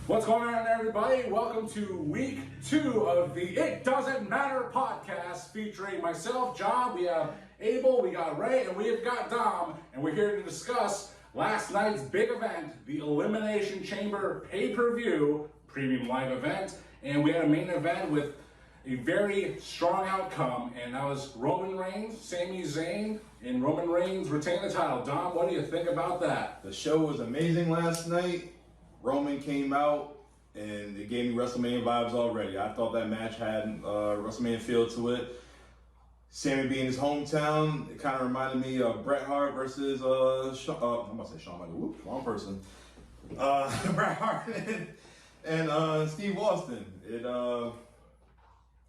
What's going on, everybody? Welcome to week 2 of the It Doesn't Matter Podcast, featuring myself, John, we have Abel, we got Ray, and we've got Dom, and we're here to discuss last night's big event, the Elimination Chamber pay-per-view premium live event, and we had a main event with a very strong outcome, and that was Roman Reigns, Sami Zayn, and Roman Reigns retained the title. Dom, what do you think about that? The show was amazing last night. Roman came out, and it gave me WrestleMania vibes already. I thought that match had WrestleMania feel to it. Sami being his hometown, it kind of reminded me of Bret Hart versus I'm about to say Shawn Michaels. Whoop, wrong person. Bret Hart and Steve Austin. It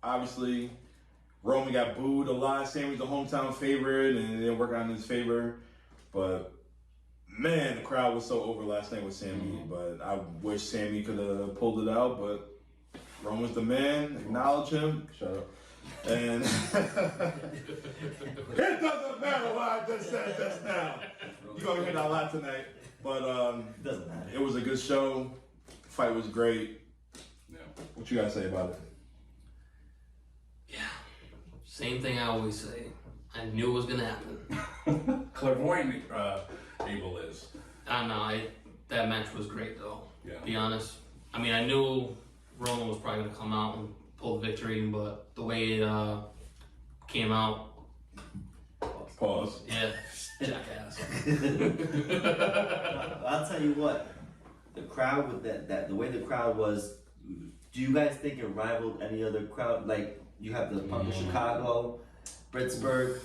obviously Roman got booed a lot. Sami's the hometown favorite, and it didn't work out in his favor. But man, the crowd was so over last night with Sami. But I wish Sami could have pulled it out. But Roman's the man. Acknowledge him. Shut up. And it doesn't matter what I just said just now. You're gonna hear that a lot tonight. But it doesn't matter. It was a good show. The fight was great. Yeah. What you gotta say about it? Yeah. Same thing I always say. I knew it was gonna happen. Clairvoyant Abel is. I know. That match was great though. Yeah. To be honest. I mean, I knew Roman was probably gonna come out and pull the victory, but the way it came out. Pause. Yeah. Jackass. I'll tell you what, the crowd with that the way the crowd was. Do you guys think it rivaled any other crowd? Like you have the Punk of Chicago, Pittsburgh,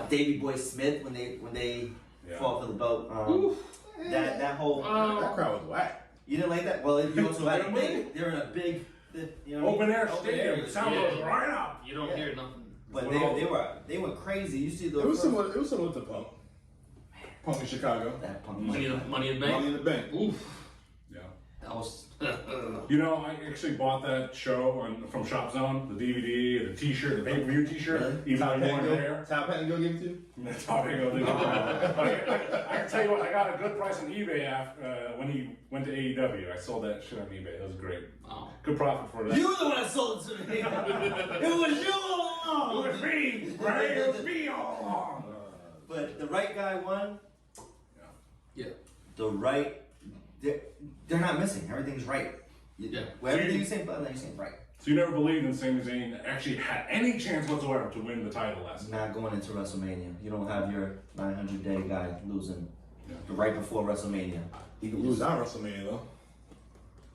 Davey Boy Smith when they fought for the belt. That whole that crowd was whack. You didn't like that? Well, you also had they're in a big open air stadium. The sound goes right up. You don't hear nothing. But they went crazy. You see the It was similar to Punk. Punk in Chicago. That Punk. Money in the bank. Money in the Bank. Oof. Yeah. That was. You know, I actually bought that show from Shop Zone, the DVD, the T-shirt, the pay-per-view T-shirt. Really? Even though I weren't there. Top Hat and go give it to you? That's how they go. I can tell you what, I got a good price on eBay when he went to AEW. I sold that shit on eBay. That was great. Wow. Good profit for that. You were the one that sold it to me. It was you all along. It was me, right? It was me all along. But the right guy won. Yeah. The right, they're not missing. Everything's right. Yeah. Well, everything you say, but you're saying right. So you never believed in Sami Zayn actually had any chance whatsoever to win the title last night? Not going into WrestleMania. You don't have your 900-day guy losing right before WrestleMania. He can lose on WrestleMania though.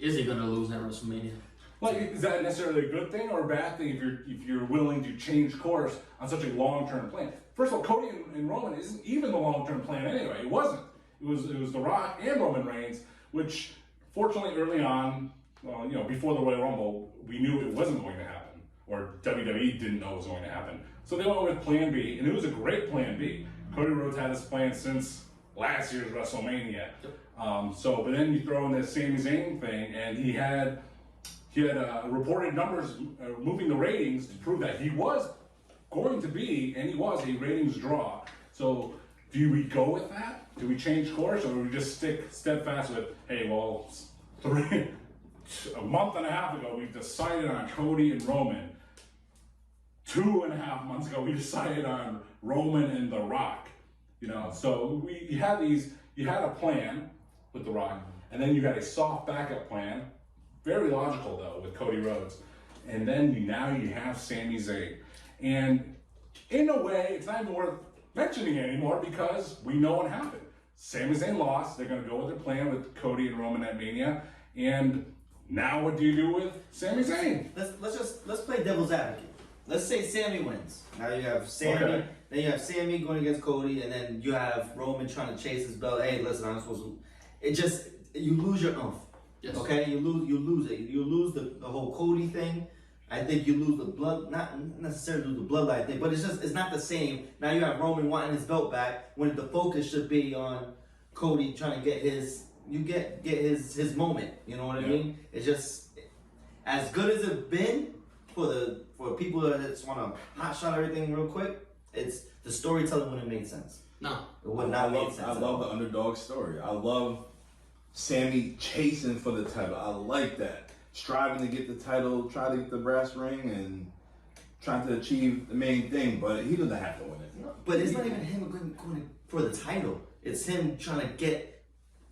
Is he gonna lose at WrestleMania? Like, is that necessarily a good thing or a bad thing if you're willing to change course on such a long-term plan? First of all, Cody and Roman isn't even the long-term plan anyway. It wasn't. It was The Rock and Roman Reigns, which fortunately early on, before the Royal Rumble, we knew it wasn't going to happen, or WWE didn't know it was going to happen. So they went with Plan B, and it was a great Plan B. Cody Rhodes had this plan since last year's WrestleMania. But then you throw in this Sami Zayn thing, and he had reported numbers moving the ratings to prove that he was going to be, and he was a ratings draw. So do we go with that? Do we change course, or do we just stick steadfast with, hey, well, a month and a half ago, we decided on Cody and Roman. 2.5 months ago, we decided on Roman and The Rock. So you had a plan with The Rock, and then you had a soft backup plan. Very logical, though, with Cody Rhodes. And then now you have Sami Zayn. And in a way, it's not even worth mentioning it anymore because we know what happened. Sami Zayn lost. They're going to go with their plan with Cody and Roman at Mania. And now what do you do with Sami Zayn? Let's play devil's advocate. Let's say Sami wins. Now you have Sami. Okay. Then you have Sami going against Cody, and then you have Roman trying to chase his belt. Hey, listen, I'm supposed to. You lose your oomph. Yes. Okay, you lose it. You lose the whole Cody thing. I think you lose the blood, not necessarily lose the bloodline thing, but it's not the same. Now you have Roman wanting his belt back when the focus should be on Cody trying to get his moment. You know what I mean? It's just as good as it's been for people that just want to hot shot everything real quick. It's the storytelling wouldn't make sense. No. It would not make sense. I love the underdog story. I love Sammy chasing for the title. I like that. Striving to get the title, try to get the brass ring, and trying to achieve the main thing, but he doesn't have to win it. But it's not even him going for the title. It's him trying to get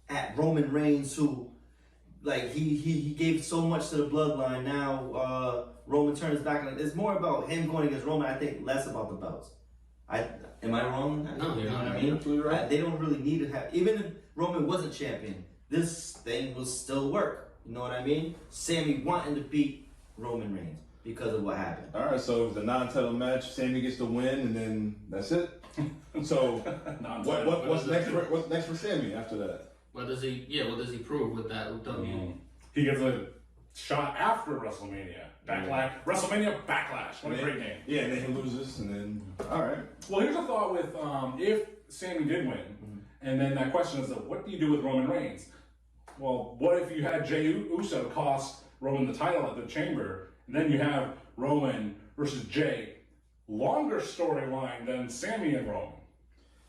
at Roman Reigns, who, like, he gave so much to the bloodline. Now Roman turns back on it. It's more about him going against Roman. I think less about the belts. Am I wrong? No, you're not. I mean, Absolutely right. they don't really need to have. Even if Roman wasn't champion, this thing will still work. You know what I mean? Sammy wanting to beat Roman Reigns because of what happened. All right, so it's a non-title match. Sammy gets the win, and then that's it. So what's next for Sammy after that? What does he prove with that? He gets a shot after WrestleMania. WrestleMania Backlash. What a great name. Yeah, and then he loses, and then all right. Well, here's a thought with if Sammy did win, and then that question is, what do you do with Roman Reigns? Well, what if you had Jey Uso cost Roman the title at the Chamber, and then you have Roman versus Jey? Longer storyline than Sammy and Roman.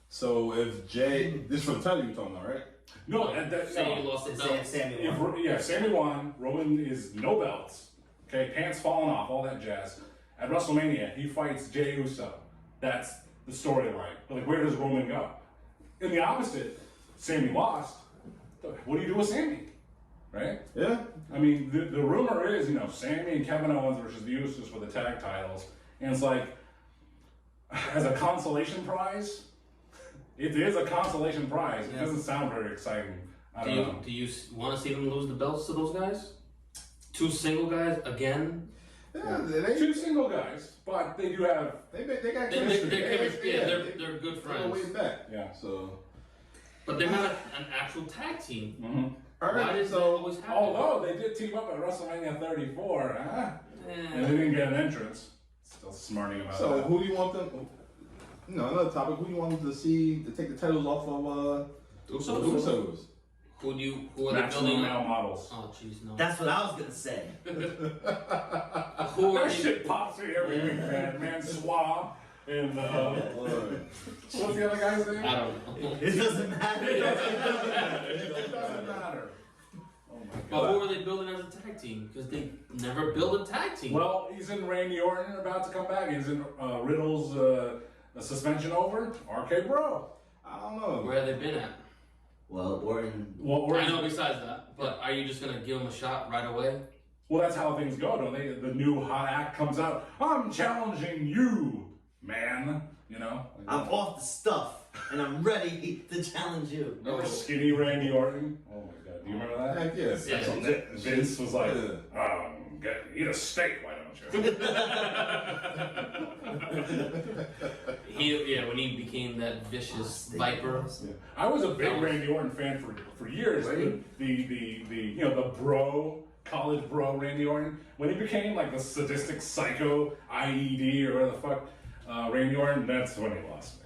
So if Jey, this is for the title you're talking about, right? No, Sammy lost the belt. Sammy won. Sammy won. Roman is no belts. Okay, pants falling off, all that jazz. At WrestleMania, he fights Jey Uso. That's the storyline. Like, where does Roman go? In the opposite, Sammy lost. What do you do with Sammy? Right? Yeah. I mean, the rumor is, Sammy and Kevin Owens versus the Usos for the tag titles. And it's like, as a consolation prize, it is a consolation prize. It doesn't sound very exciting. I don't know. Do you want to see them lose the belts to those guys? Two single guys again? Yeah, Two single guys, but they do have. They got They're chemistry. they're good They're friends. way back. Yeah. So. But they're not an actual tag team. Mm-hmm. All right. Why does that always happen? Although they did team up at WrestleMania 34, huh? And they didn't get an entrance. Still smarting about that. So who do you want them? Another topic. Who do you want them to see to take the titles off of Usos? Who are they Maximum building male up? models. Oh jeez, no. That's what I was gonna say. Who are That they? shit pops me every week, man. Man Swab and what's the other guy's name? I don't know. It doesn't matter. It doesn't matter. Oh my But god. who are they building as a tag team? Because they never build a tag team. Well, he's in Randy Orton about to come back. He's in Riddle's suspension over. RK Bro. I don't know. Where have they been at? Well, Orton. I know besides that, but are you just gonna give them a shot right away? Well, that's how things go, don't they? The new hot act comes out. I'm challenging you, man. I'm off the stuff, and I'm ready to challenge you. Remember skinny Randy Orton? Oh my god, do you remember that? Heck yes. Yeah. Vince was like, Yeah. eat a steak, why don't you? When he became that vicious viper. Yeah. I was a big Randy Orton fan for years. The bro, college bro Randy Orton. When he became like the sadistic psycho IED or whatever the fuck Randy Orton, that's when he lost me.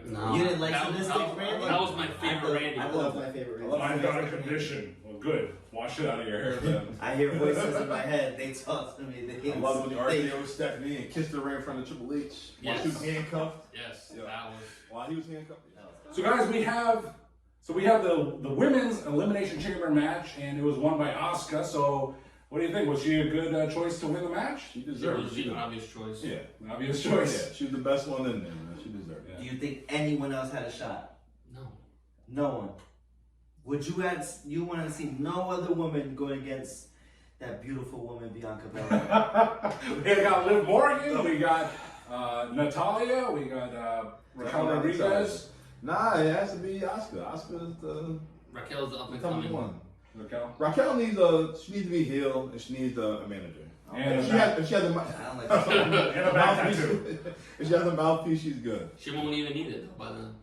No. You didn't like that, sadistic that, Randy? That was my favorite Randy. I love my favorite Randy. I've got a condition. Well, good. Wash it out of your hair then. I hear voices in my head. They talk to me. I love when the RKO with Stephanie and kissed her right in front of Triple H. While she was handcuffed. Yes, Yeah. that was. While he was handcuffed. So guys, we have the women's elimination chamber match, and it was won by Asuka. So what do you think? Was she a good choice to win the match? She It deserved was it. an obvious choice. Yeah. An obvious choice. Yeah, she was the best one in there, man. She deserved it. Do you think anyone else had a shot? No. No one. Would you want to see no other woman going against that beautiful woman, Bianca Belair? We got Liv Morgan, we got Natalia, we got Raquel Rodriguez. Nah, it has to be Asuka. Asuka is the Raquel's the up and top coming. one. Raquel. Raquel needs to be healed, and she needs a manager. And If she has a I don't like that. And a back tattoo. if she has a mouthpiece, she's good. She won't even need it though by then.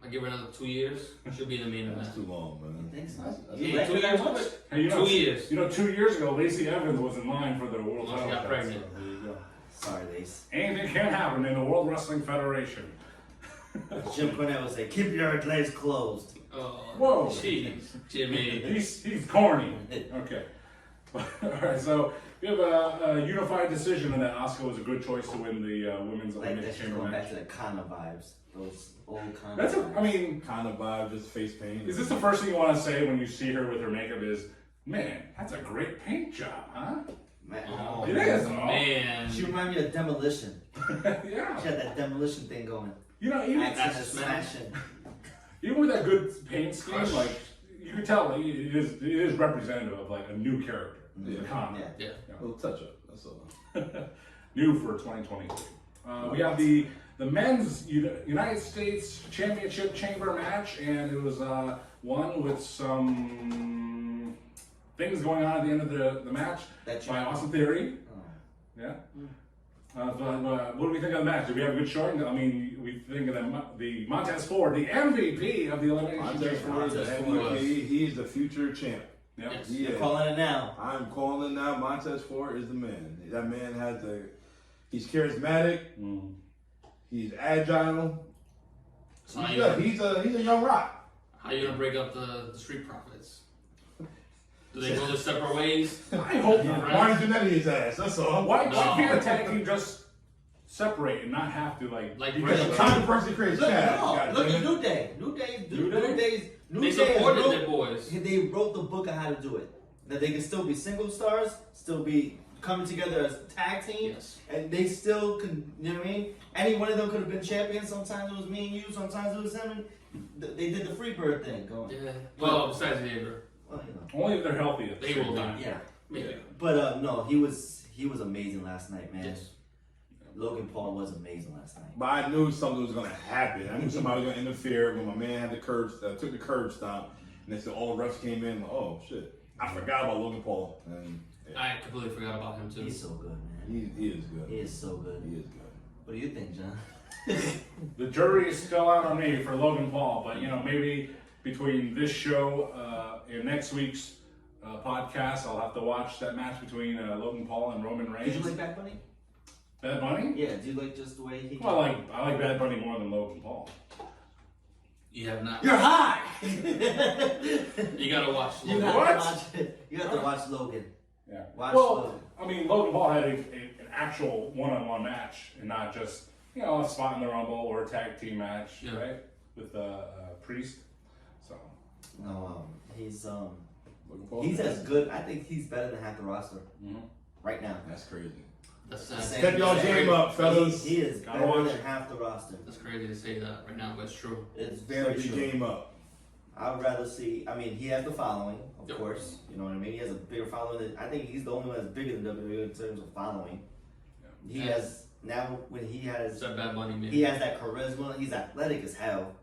I give her another 2 years. She'll be in the main That's event. too long, man. Thanks. Yeah, 2 years. Hey, 2 years. 2 years ago, Lacey Evans was in line for the world Well, she title. got shot, pregnant. so there you go. Sorry, Lace. Anything can happen in the World Wrestling Federation. Jim Cornette would say, keep your legs closed. Oh, Whoa. jeez, Jimmy. He's corny. Okay. All right, so we have a unified decision in that Asuka was a good choice to win the women's Like elimination that's just chamber going match. back to the Kana vibes. Those old Kana That's vibes. I mean, Kind of vibe, just face paint. is this the first thing you want to say when you see her with her makeup? Is man, that's a great paint job, huh? Man, Oh, It is, though. man. She reminded me of Demolition. Yeah. She had that Demolition thing going. You know, even Access Access smashing. even with that good paint scheme, Crush. like you can tell like, it is representative of like a new character. Yeah. The comic. Yeah. Yeah. A little touch up. That's all. New for 2023. We have the men's United States Championship Chamber match, and it was one with some things going on at the end of the match That you by Austin Theory. Oh. Yeah. What do we think of the match? Did we have a good showing? I mean, we think of the Montez Ford, the MVP of the Elimination Montez Chamber. Ford is the Montez Ford. MVP. He's the future champ. Yep. Yes. He You're is. calling it now. I'm calling now. Montez Ford is the man. That man has he's charismatic. Mm. He's agile. So He's how good. He's a young rock. you gonna break up the Street Profits? Do they go their separate ways? I hope not. Right. Why did you do that to his ass? That's all. Why No. can't a tag team just separate and not have to like? Like because Ric of Flair. Controversy creates Look, chaos. no, God look damn at it. New Day. New They Day supported wrote- their boys. They wrote the book on how to do it. That they can still be single stars, still be coming together as a tag team, Yes. and they still can, you know what I mean? Any one of them could have been champions. Sometimes it was me and you, sometimes it was him. And they did the Freebird thing going. Yeah. Well, besides Xavier, Well, you know. only if they're healthy. At the They same will be. time. Yeah. maybe. But no, he was amazing last night, man. Yes. Logan Paul was amazing last night. But I knew something was gonna happen. I knew somebody was gonna interfere when my man had the took the curb stomp, and they said all the refs came in. Oh shit! I forgot about Logan Paul, and yeah, I completely forgot about him too. He's so good, man. he is good. He is so good. He is good. What do you think, John? The jury is still out on me for Logan Paul, but you know maybe between this show and next week's podcast, I'll have to watch that match between Logan Paul and Roman Did Reigns. you like Bad Bunny? Bad Bunny? Yeah. Do you like just the way he? Well, I like Bad Bunny more than Logan Paul. You have not. You're high. You gotta watch. You Logan. have What? to watch it. You have to watch Logan. Yeah. Watch well, Logan. I mean, Logan Paul had an actual one-on-one match, and not just a spot in the Rumble or a tag team match, Yeah. right? With Priest. So No, he's Logan Paul. he's as good. I think he's better than half the roster right now. That's crazy. That's Step y'all game up, fellas. He is Gotta better watch. than half the roster. That's crazy to say that right now, but it's true. It's very Step your true. game up. I'd rather see. I mean, he has the following, of Yep. course. You know what I mean. He has a bigger following. I think he's the only one that's bigger than WWE in terms of following. He Yeah. has now when he has Is that Bad Bunny, man? he has that charisma. He's athletic as hell.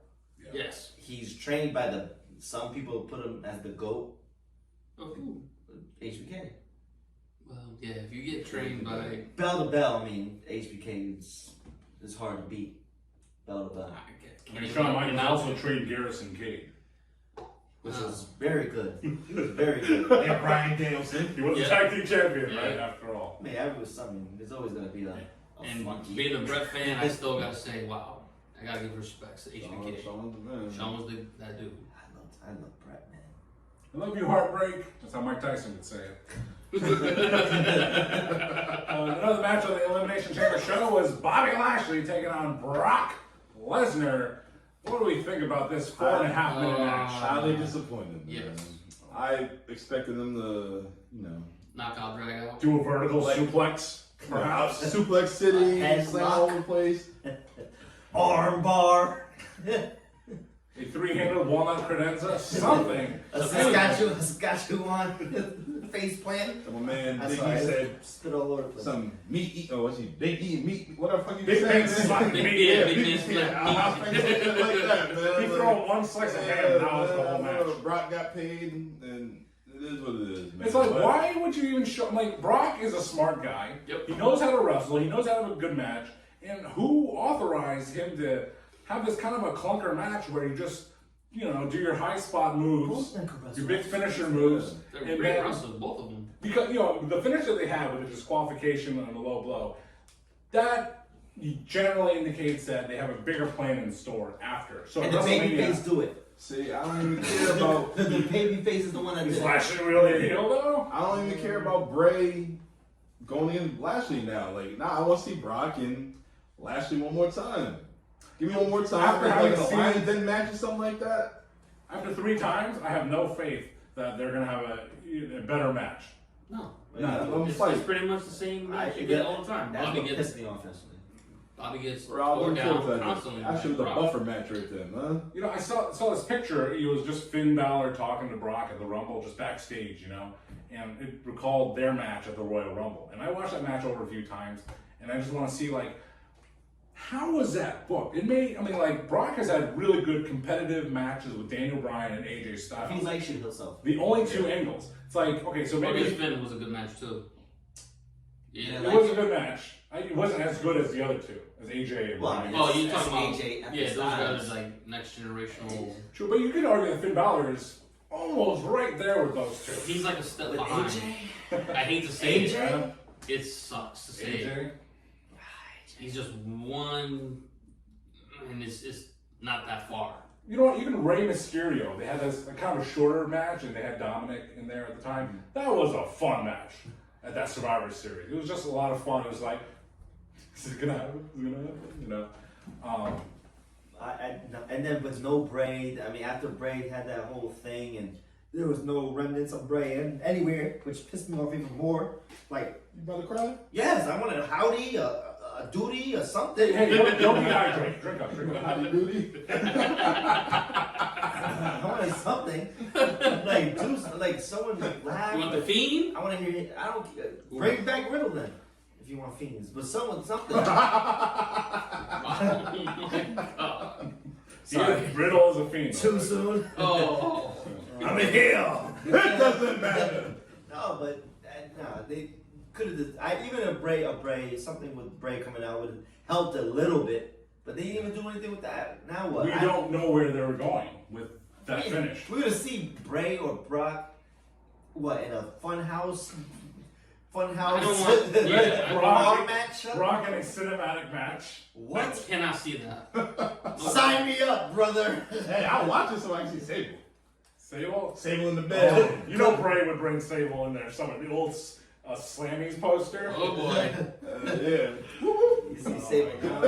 Yes. He's trained by some people put him as the GOAT. Oh, cool. HBK. Well, yeah. If you get trained by, Bell to bell, I mean, HBK is hard to beat. Bell to bell, I mean, Shawn Michaels also trained Garrison Cade. which was very good. He was very good. And Brian Danielson. He was Yeah. a tag team champion, Yeah. right? After all. I mean, every was something. There's always gonna be a and flunky. being a Brett fan, I still gotta say, wow. I gotta give respect to HBK. Sean's the man. Sean was that dude. I love Brett, man. I love you, Heartbreak. That's how Mike Tyson would say it. Another match on the Elimination Chamber show was Bobby Lashley taking on Brock Lesnar. What do we think about this 4.5 minute match? Highly disappointed. Man. Yes. I expected them to, Knockout, drag out. Do a vertical suplex, out perhaps. Suplex City, Head slam lock. all over the place. Arm bar. A three-handed walnut credenza, something. A Saskatchewan face plant. My man That's Big E all right. said Spit all over the place. some meat eat. Oh, what's he? Big eating meat. What the fuck you Big saying? man slap. Big Big man, man. big man slap. I was thinking something like that, man. He throw one slice of ham, now it's the whole match. Brock got paid, and it is what it is, man. It's like, But- why would you even show? Like, Brock is a smart guy. Yep. He knows how to wrestle. He knows how to have a good match. And who authorized him to have this kind of a clunker match where you just, do your high spot moves, your big finisher moves, They're and great then wrestlers, both of them. because the finish that they had with the disqualification and the low blow, that generally indicates that they have a bigger plan in store after. So And the WrestleMania- babyface do it. See, I don't even care about. The baby face is the one that Is did. Lashley really a heel though? I don't even care about Bray going in Lashley now. Like, nah, I want to see Brock and Lashley one more time. Give me one more time. After Like having a seen- Lions Den match or something like that. After 3 times, I have no faith that they're gonna have a better match. No. Nah, It's fight. pretty much the same I match you think get that- all the time. That's Bobby what gets pissed me off yesterday. tore Bro, down constantly. Actually, the Brock. buffer match right there, man. You know, I saw this picture. It was just Finn Balor talking to Brock at the Rumble, just backstage, you know, and it recalled their match at the Royal Rumble. And I watched that match over a few times, and I just want to see, like, how was that booked? Like, Brock has had really good competitive matches with Daniel Bryan and AJ Styles. He likes you himself. The only 2 angles. It's like, okay, so maybe Maybe Finn was a good match too. Yeah. it was a good match. It wasn't as good as the other 2, as AJ and Well, Bryan. Oh, you That's talking about AJ after yeah? Those Styles. guys like next generational. True, but you could argue that Finn Balor is almost right there with those 2. He's like a step With behind. AJ? I hate to say AJ? it. It sucks to say it. AJ? He's just one, and it's not that far. You know what? Even Rey Mysterio, they had this kind of a shorter match, and they had Dominic in there at the time. That was a fun match at that Survivor Series. It was just a lot of fun. It was like, is it gonna happen? Is it gonna happen? You know. And then with no Bray, I mean, after Bray had that whole thing, and there was no remnants of Bray anywhere, which pissed me off even more. Like, You about to cry? yes, I wanted a howdy, a duty, or something. Hey, don't be dehydrated. Drink up. Howdy doody. I wanted something. Like, do like someone laugh. You want the Fiend? I want to hear it. I don't care. Bring back Riddle then, if you want fiends. But something. Sorry. Riddle is a fiend. Too soon. Oh. I'm in here. It doesn't matter. No, but no, they could have. Even a Bray, something with Bray coming out would have helped a little bit. But they didn't even do anything with that. Now what? We don't know where they were going with that finish. We're gonna see Bray or Brock. What, in a funhouse? I don't want- yeah, Raw match? Brock in a cinematic match. I What? cannot see that. Sign me up, brother. Hey, I'll watch it so I can see Sable. Sable? Sable in the bed. You know Bray would bring Sable in there. Some of the old Slammies poster. Oh boy. Yeah. You see Sable now?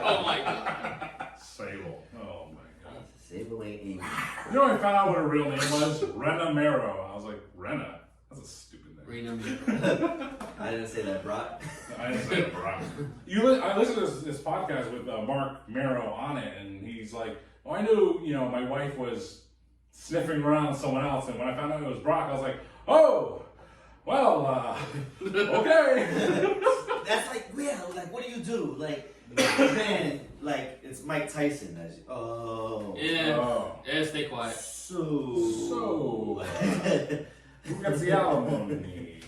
Oh my god. Sable. Oh my god. Sable ain't evil. You know, I found out what her real name was? Rena Mero. I was like, Rena? That's a stupid name. I didn't say that, Brock. I didn't say it, Brock. I listened to this podcast with Mark Mero on it, and he's like, "Oh, I knew, my wife was sniffing around someone else, and when I found out it was Brock, I was like, oh, well, okay." That's like, what do you do? Like, man, like, it's Mike Tyson. Oh. Yeah. Oh. Yeah, stay quiet. So, who gets the alimony?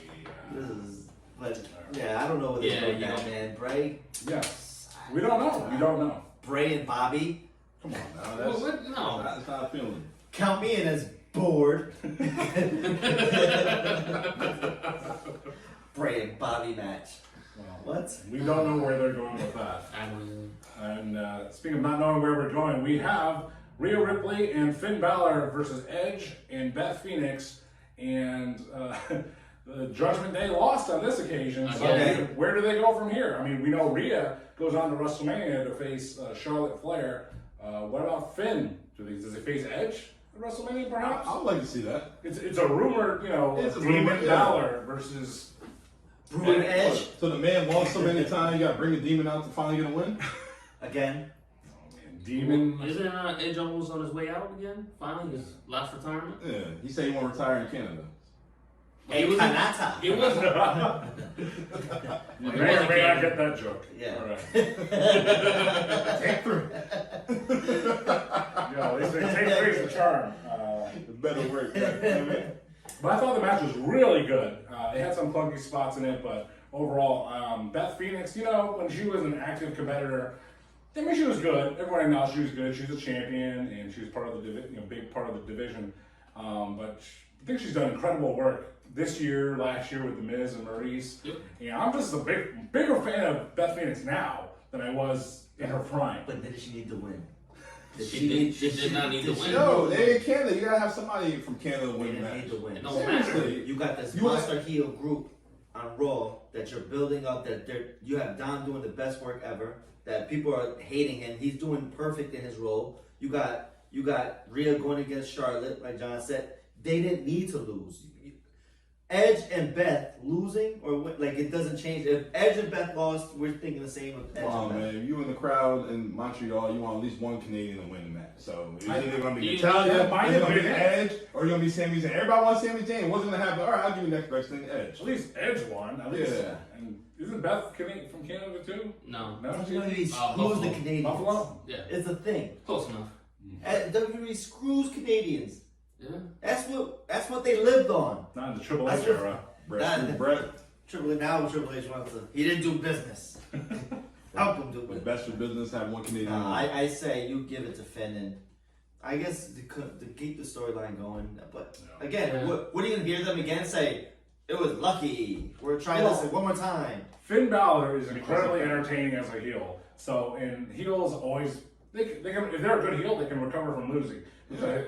But yeah, I don't know what they're doing now, man. Bray, Yes. We don't know. We don't know. Bray and Bobby. Come on now. No. That's how I'm feeling. Count me in as bored. Bray and Bobby match. Well, What? we don't know where they're going with that. I don't. And speaking of not knowing where we're going, we have Rhea Ripley and Finn Balor versus Edge and Beth Phoenix, and the Judgment Day lost on this occasion. So Okay. where do they go from here? I mean, we know Rhea goes on to WrestleMania to face Charlotte Flair. What about Finn? Does he face Edge at WrestleMania, perhaps? I would like to see that. It's a rumor, It's a Demon rumor, yeah. Balor versus Bruin Edge So the man lost so many times, you got to bring the demon out to finally get a win? again. Demon. Isn't Edge almost on his way out again? Finally, his last retirement. Yeah. He said he want to retire in Canada. Hey, Kanata. It was. You may or may not get that joke. Yeah. All right. Take 3. Yeah, they say take 3 is the charm. It better work. Right? But I thought the match was really good. It had some clunky spots in it, but overall, Beth Phoenix, when she was an active competitor, I mean, she was good. Everybody knows she was good. She was a champion, and she was part of the big part of the division. But I think she's done incredible work this year, last year with The Miz and Maurice. Yep. And I'm just a bigger fan of Beth Phoenix now than I was in her prime. But then she need to win. She did not need to win. No, they in Canada. You gotta have somebody from Canada They win the didn't match. need to win. It don't matter. Seriously. You got this You monster heel group on Raw that you're building up. You have Don doing the best work ever. That people are hating him. He's doing perfect in his role. You got Rhea going against Charlotte, like John said. They didn't need to lose. Edge and Beth losing, like it doesn't change. If Edge and Beth lost, we're thinking the same of Edge Come on, and Beth. man. You in the crowd in Montreal, you want at least one Canadian to win the match. So it's either going to be You- Natalia, that it's might going to have be been Edge, or you're going to be Sami Zayn. Everybody wants Sami Zayn. What's going to happen? All right, I'll give you the next best thing, Edge. At least Edge won. At least. Yeah. And isn't Beth from Canada too? No. No. WWE screws Buffalo. the Canadians. Buffalo? Yeah. It's a thing. Close enough. WWE screws Canadians. Yeah. That's what they lived on. Not in the Triple H That's what- era. Brett, Triple H wants to. He didn't do business. Help him do the business. best for business, have one Canadian. I say you give it to Finn, and I guess to keep the storyline going. But again, Yeah. what are you gonna hear them again say? It was lucky. We're trying this one more time. Finn Balor is incredibly entertaining as a heel. So, and heels always they can, if they're a good heel, they can recover from losing,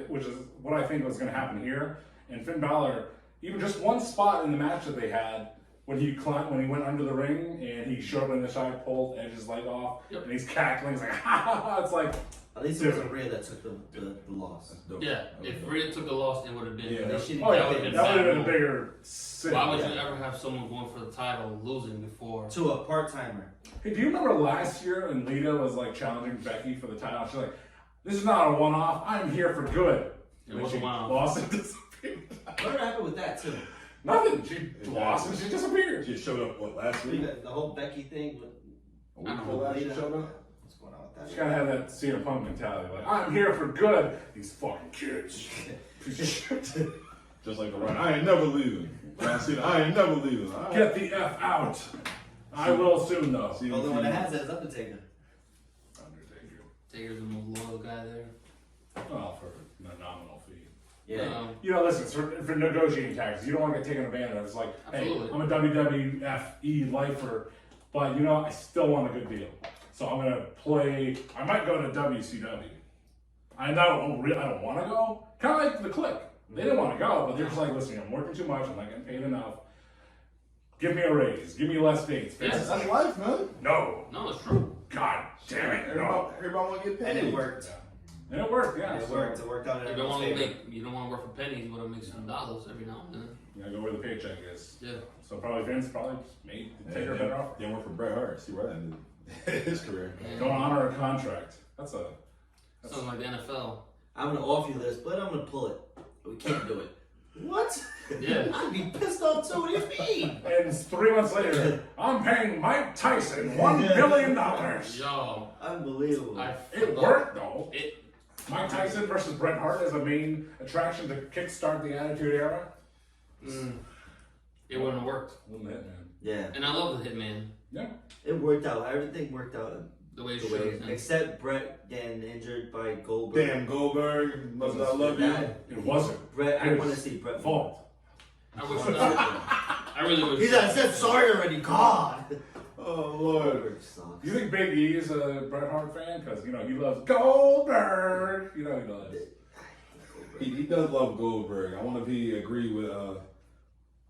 which is what I think was going to happen here. And Finn Balor, even just one spot in the match that they had when he went under the ring and he showed up on the side, pulled Edge's leg off, and he's cackling. He's like, ha ha ha! It's like. At least it wasn't Rhea that took the loss. Yeah. If Rhea took the loss, it would have been. Yeah. They should've Oh yeah, kept it that would have been a bad. bigger sin. Why would you ever have someone going for the title losing before? To a part-timer. Hey, do you remember last year when Lita was like challenging Becky for the title? She's like, "This is not a one-off. I'm here for good." It was a one-off. Lost and disappeared. What happened with that too? Nothing. She lost and she disappeared. She showed up, last week? The whole Becky thing. A week before last she showed up? What's going on with that? She kind of had that CM Punk mentality, like, "I'm here for good." These fucking kids. Just like the run. I ain't never leaving. I ain't never leaving. All right. Get the F out. I will soon though. See you The only in a one few that months. has that is Undertaker. Undertaker. Taker's the most loyal guy there. Well, for a nominal fee. Yeah. You know, listen, for negotiating tactics, you don't want to get taken advantage of. It's like, Absolutely. hey, I'm a WWFE lifer, but you know, I still want a good deal. So I'm gonna play. I might go to WCW. I don't want to go. Kind of like the Click. They didn't want to go, but they're just like, listen, I'm working too much. I'm not getting paid enough. Give me a raise. Give me less dates. Yes. That's life, man. No. No, it's true. God damn it. No. Everybody want to get paid. And it worked. And it worked, yeah. It so worked. It worked out in You don't everyone's want to favor. you don't want to work for pennies, but it makes some dollars every now and then. You gotta go where the paycheck is. Yeah. So probably Vince made take her better off. Didn't work for Bret Hart. See where that ended his career. Don't honor a contract. That's Something like the NFL. I'm gonna offer you this, but I'm gonna pull it. We can't do it. What? Yeah. I'd be pissed off too. What do you mean? And 3 months later, I'm paying Mike Tyson $1 billion. Yo. Unbelievable. It worked though. It. Mike Tyson versus Bret Hart as a main attraction to kickstart the Attitude Era. It wouldn't have worked. Wouldn't hit, man. Yeah. And I love the Hitman. Yeah. It worked out. Everything worked out The way it the should. way, except Brett getting injured by Goldberg. Damn, Goldberg. Must I love you. It wasn't. Brett, I His want to see Brett. fault. I wish. I really wish. He's like, I said sorry already. God. Oh, Lord. Goldberg sucks. You think Big E is a Bret Hart fan? Because, you know, he loves Goldberg. You know he does. He does love Goldberg. I wonder if he agreed with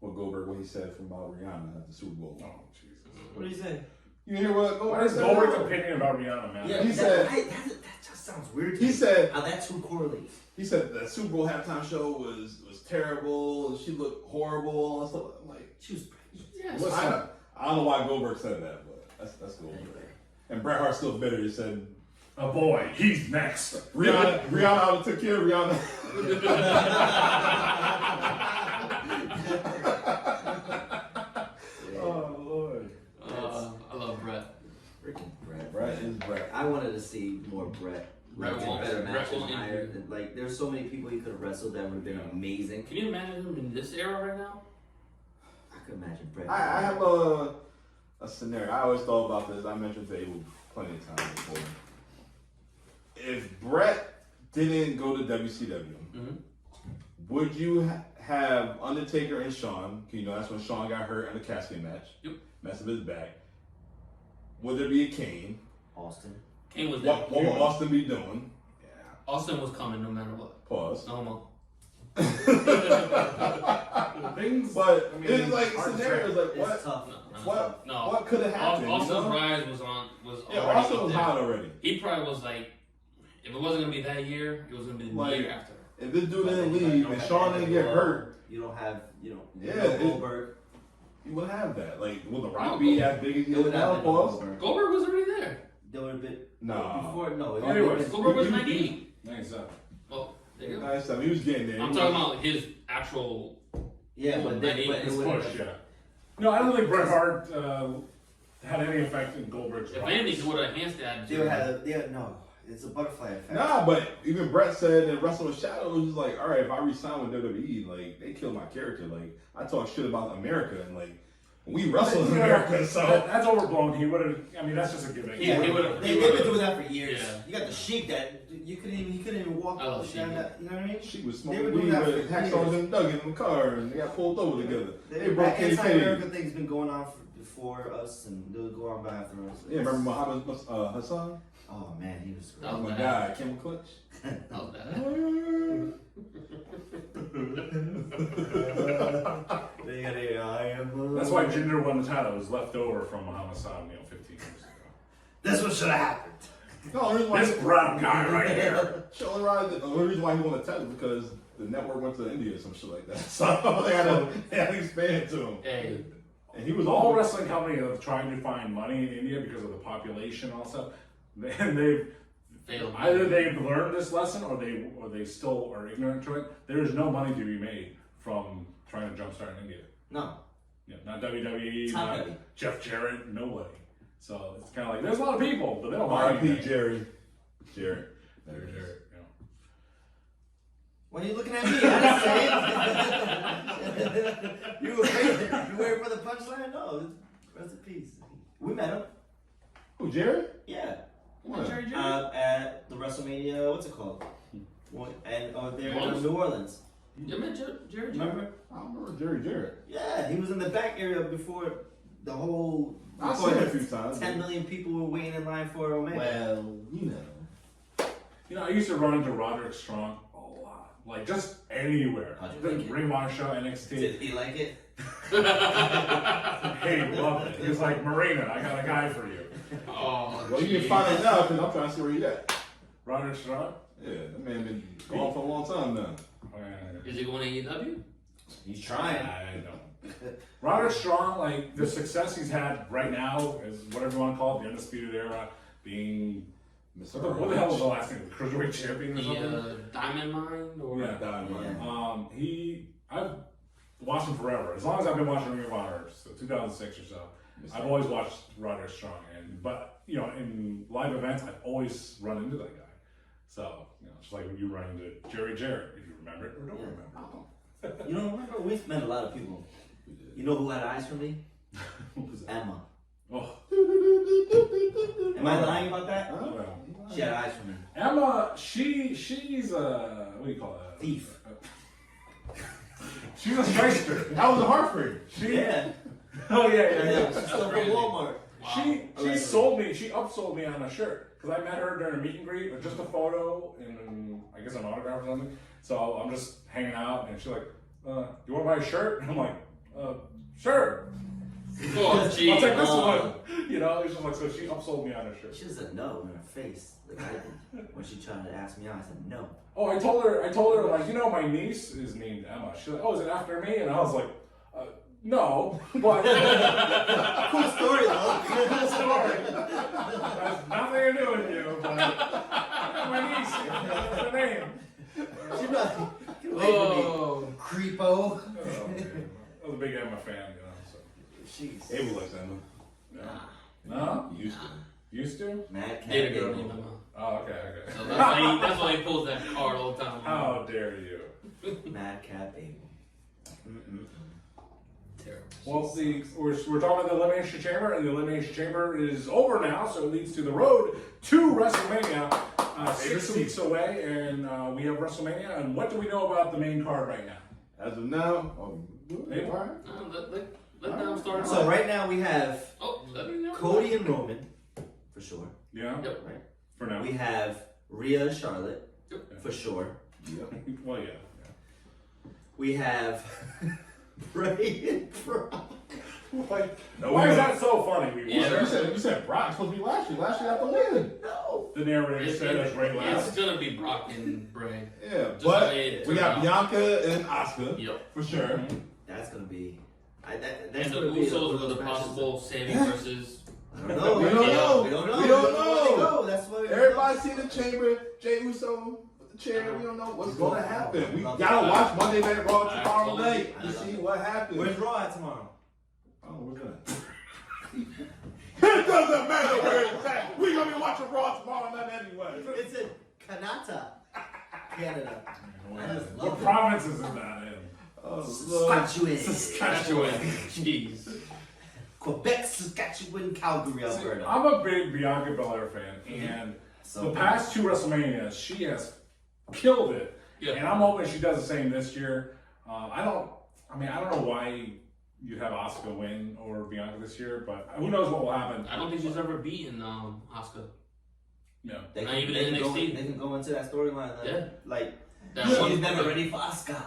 Goldberg, what he said from about Rihanna at the Super Bowl. Oh, Jesus. What do you say? You hear what What Goldberg is said? Goldberg's opinion about Rihanna, man? Yeah, He that, said- that just sounds weird. to He me. said- how that two correlates. He said the Super Bowl halftime show was terrible. She looked horrible and stuff. I'm like, She was. Yes. Listen. I don't know why Goldberg said that, but that's cool. Anyway. And Bret Hart still better. He said A boy, he's next. Rihanna out took care of Rihanna. Oh Lord. I love Brett. Freaking Brett. Brett is Brett. I wanted to see more Brett. Brett Like, won't- better Brett matches, won't higher. injure. Like, there's so many people he could have wrestled that would have been amazing. Can you imagine him in this era right now? I could imagine Brett. I have a scenario. I always thought about this. I mentioned to Abel plenty of times before. If Brett didn't go to WCW, would you have Undertaker and Shawn? You know, that's when Shawn got hurt in the casket match. Yep. Messed up his back. Would there be a Kane? Austin. Kane was there. What would Austin be doing? Austin was coming no matter what. Pause. No homo. Things, But I mean, it's like hard to scenarios like It's what tough. what could have happened? Austin's you know? rise was Yeah, already Austin up was there. hot already. He probably was like, if it wasn't gonna be that year, it was gonna be the Like, year after. If this dude didn't You leave don't and have Shawn Andy didn't get Orton, hurt, You don't have, Yeah, Goldberg. you would have that. Like, will The Rock No, be as big as he It is would now? have been Pause. Goldberg. Goldberg was already there. There would have been Nah. before. No, it Oh, would he have was. been. Goldberg was 98. Nice. Well, there you go. Nice. I mean, he was getting there. I'm He talking was- about his actual. Yeah, but then It's it It's would push, have. yeah. No, I don't think Bret Hart had any effect in Goldberg's If rise. anything, he would have handstand. They would have. Yeah, no, it's a butterfly effect. Nah, but even Brett said in Wrestle with Shadows, he was like, all right, if I resign with WWE, like, they kill my character. Like, I talk shit about America, and like, we wrestle in America, so. That's overblown. He would have. I mean, that's just a gimmick. Yeah, he would've- They've been doing that for years. Yeah. You got the Sheik that he couldn't even walk I love down Sheik. that. You know what I mean? She was They were smoking doing weed that with for Hacksaw years. and Duggan in the car, and they got pulled over together. They broke That Kenny anti-America Page. thing's been going on before us, and they'll go on by after us. Yeah, remember Muhammad Hassan? Oh man, he was That Oh was my bad. God, Kim Clutch. That was bad. That's why Jinder won the title. It was left over from Muhammad Ali, 15 years ago. That's what should have happened. No, the reason why This brown guy right here. the only reason why he won the title is because the network went to India or some shit like that. So they had to expand to him. Hey, And he was All all wrestling companies are trying to find money in India because of the population and all stuff. And they've failed. either they've learned this lesson or they still are ignorant to it. There is no money to be made from trying to jumpstart in India. No. Yeah, not WWE, It's not not heavy. Jeff Jarrett, nobody. So it's kind of like there's a lot of people, but they don't buy R.I.P. anything. Jerry. Jarrett. Jarrett, you know. Why are you looking at me? I didn't say it. You waiting for the punchline? No. Rest in peace. We met him. Who, Jerry? Yeah. What? Jerry Jerry? At the WrestleMania. What's it called? And there in Once? New Orleans. You met Jerry? Remember? I don't remember Jerry Jarrett. Yeah, he was in the back area before the whole. I've before seen him a the few times. 10 million people were waiting in line for Omega. Well, you know. You know, I used to run into Roderick Strong a lot, like just anywhere. How'd you like it? Ring Honor Show, NXT. Did he like it? Hey, love it. He was like, Marina, I got a guy for you. Oh, Well, you can geez. find it now because I'm trying to see where you at. Roderick Strong? Yeah, that man been gone for a long time now. Is he going to AEW? He's trying. I don't. Roderick Strong, like the success he's had right now is whatever you want to call it, the Undisputed Era, being Mr. what the hell was the last name? The Cruiserweight Champion or The something? Diamond Mine? Or Yeah. Yeah. I've watched him forever. As long as I've been watching Ring of Honor, so 2006 or so, I've always watched Roderick Strong. But you know, in live events, I've always run into that guy. So you know, just like when you run into Jerry Jarrett, if you remember it or don't remember. You don't remember? We've met a lot of people. You know who had eyes for me? What was that? Emma. Oh, Am I lying about that? well. She had eyes for me. Emma, she's a what do you call it? Thief. She's a shyster. That was a Hartford. She, Yeah. oh yeah, Yeah, she's still from crazy. Walmart. She Allegedly. sold me. She upsold me on a shirt because I met her during a meet and greet, or just a photo and I guess an autograph or something. So I'm just hanging out, and she's like, "You want to buy a shirt?" And I'm like, "Sure." Oh, geez. I'll take this one. You know, it's just like so. She upsold me on a shirt. She said no in her face, like I did. When she tried to ask me out, I said no. Oh, I told her like, you know, my niece is named Emma. She's like, "Oh, is it after me?" And I was like, "No, but Cool story though. cool story. Has nothing to do with you, but my niece. That's her name." She's not. Get away from me, Oh. creepo. Oh, man. I was a big Emma fan, you know. So. Jeez. Abel likes Emma. No? Used to. Used to? Mad cat. Date a girl Abel. named Emma. Oh, okay. So that's why he pulls that card all the time. How dare you? Madcap Abel. Mm-mm. Terrible. Well, we're talking about the Elimination Chamber, and the Elimination Chamber is over now, so it leads to the road to WrestleMania. 6 weeks away, and we have WrestleMania. And what do we know about the main card right now? As of now, Hey, all right. Let them start. So right now we have Oh, let me know. Cody and Roman, for sure. Yeah, Yep. Right. for now. We have Rhea and Charlotte. for sure. Yep. Well, yeah. We have Bray and Brock. Like, No, why we is don't. that so funny? We Yeah. won. You said Brock's supposed to be last year. Last year got the win. No. The narrator said that's Bray last. It's gonna be Brock and Bray. Yeah, Just but the way it we turned got out. Bianca and Asuka Yep. for sure. That's gonna be. That's And the gonna be Usos one with of the matches. possible Sammy versus. I don't know. We don't know. We don't know. We don't That's where they know. go. That's why. Everybody see the chamber, Jey Uso with the chair. We don't know what's going to happen. We Love gotta that. watch Monday Night Raw I tomorrow told you. night I to love see it. what happens. Where's Raw at tomorrow? Oh, where's that? It doesn't matter where it's at. We're gonna be watching Raw tomorrow night anyway. It's in Kanata, Canada. I just What love it. province is that in? Oh, Lord. Saskatchewan. Saskatchewan. Jeez. Quebec, Saskatchewan, Calgary, See, Alberta. I'm a big Bianca Belair fan, and So the past 2 WrestleManias, she has killed it. Yeah. And I'm hoping she does the same this year. I don't know why you'd have Asuka win over Bianca this year, but who knows what will happen. I don't think she's ever beaten Asuka. No. They Not can, even they in can go, NXT. they can go into that storyline. Yeah. Like, That she's one- never ready for Asuka.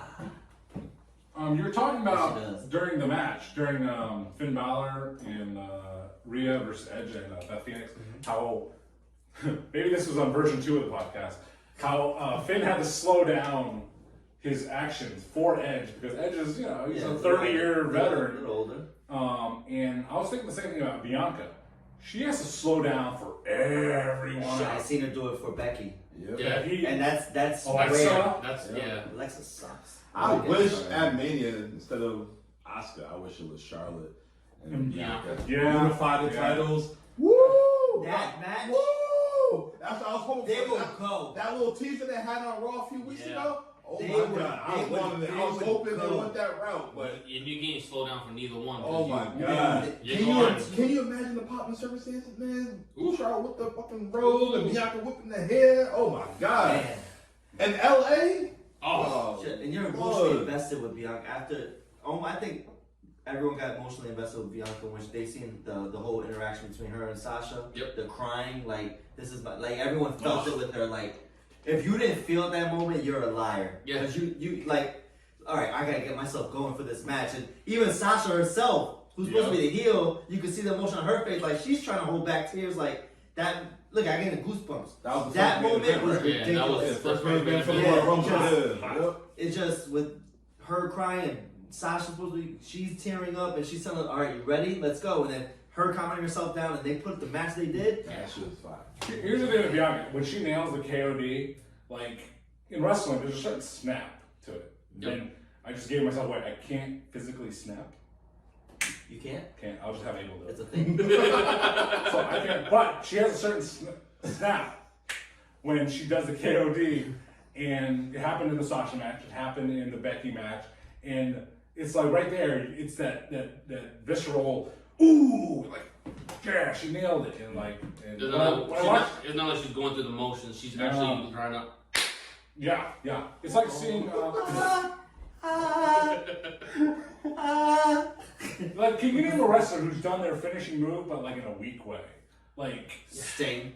You were talking Yes, about she does. during the match, during Finn Balor and Rhea versus Edge and Beth Phoenix, how maybe this was on version 2 of the podcast, how Finn had to slow down his actions for Edge because Edge is, he's a 30-year veteran. A little older. And I was thinking the same thing about Bianca. She has to slow down for everyone. I seen her do it for Becky, Yep. Yeah. and that's Alexa? rare. That's Alexa sucks. I wish at Mania instead of Asuka, I wish it was Charlotte and Bianca. Yeah. Unify the Yeah. titles. Woo! That match, Woo! That's what I was hoping they for. will go. That little teaser they had on Raw a few weeks Yeah. ago. Oh They my would- god, I they would- wanted it. they I was would hoping they go. went that route, but And you can't slow down for neither one. oh my Yeah. god. You're Can going. you imagine the popping circumstances, man? Ooh. Charlotte with the fucking robe and Bianca whipping the hair. Oh my god. Man. And LA? Oh, Shit, and you're Lord. emotionally invested with Bianca after. I think everyone got emotionally invested with Bianca when they seen the whole interaction between her and Sasha. Yep. The crying, like this is like everyone felt it with her. Like if you didn't feel at that moment, you're a liar. Yeah. Because you like, all right, I gotta get myself going for this match. And even Sasha herself, who's supposed to be the heel, you can see the emotion on her face. Like she's trying to hold back tears. Like that. Look, I get the goosebumps. That was the That first main moment event, was right? Yeah, that was ridiculous. the first main event for the Yeah, Royal Rumble. just- Yeah. Yep. It's just with her crying and Sasha supposed to be, she's tearing up and she's telling her, all right, you ready? Let's go. And then her calming herself down and they put the match they did. That shit was fire. Here's the thing with Bianca. When she nails the KOD, like in wrestling, there's a certain snap to it. Yep. And I just gave myself away. I can't physically snap. You can't? Can't. I'll just have Abel do It's it. a thing. So I can't. But she has a certain snap when she does the KOD. And it happened in the Sasha match. It happened in the Becky match. And it's like right there. It's that visceral, ooh, like, yeah, she nailed it. And like, and it's when I watched, it's not like she's going through the motions. She's No. actually trying to. yeah. It's like seeing, like, can you name a wrestler who's done their finishing move, but like in a weak way? Like Sting.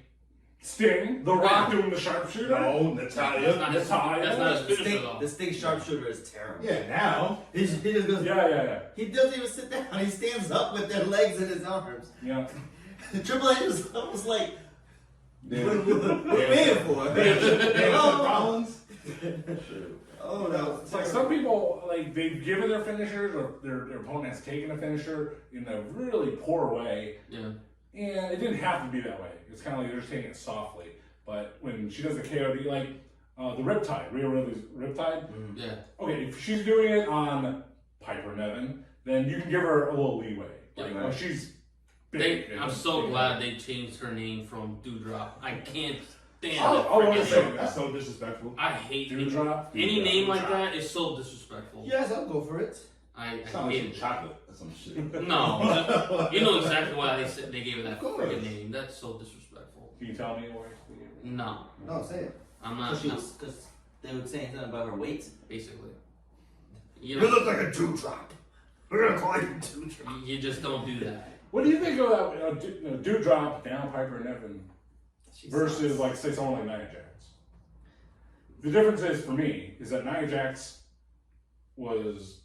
Sting, The Rock doing the sharpshooter. No, That's Natalia. not his, Natalia. that's not his The finisher though. Sting sharpshooter is terrible. Yeah, now. He just goes, Yeah. he doesn't even sit down. He stands up with their legs in his arms. Yeah. Triple H was almost like, Yeah. what are we waiting for? Seth Rollins. Oh, no. It's like some people, like, they've given their finishers or their opponent has taken a finisher in a really poor way. Yeah. And it didn't have to be that way. It's kind of like they're just taking it softly. But when she does the KOD, like the Riptide, Rhea Ripley's Riptide, Yeah. okay, if she's doing it on Piper Niven, then you can give her a little leeway. Like, Right. well, she's big. I'm so glad they changed her name from Dewdrop. I can't stand Oh, that oh, freaking that's name. That's so disrespectful. I hate Dewdrop. any name like that is so disrespectful. Yes, I'll go for it. I Sounds like hate some it. chocolate or some shit. No, you know exactly why they gave it that Of course. freaking name. That's so disrespectful. Can you tell me why? No, No, say it. I'm not. Because they were saying something about her weight. Basically, you know, like a dewdrop. We're going to call you dewdrop. you just don't do that. What do you think of that Dewdrop down Piper Niven versus, like, say, someone like Nia Jax? The difference is for me is that Nia Jax was.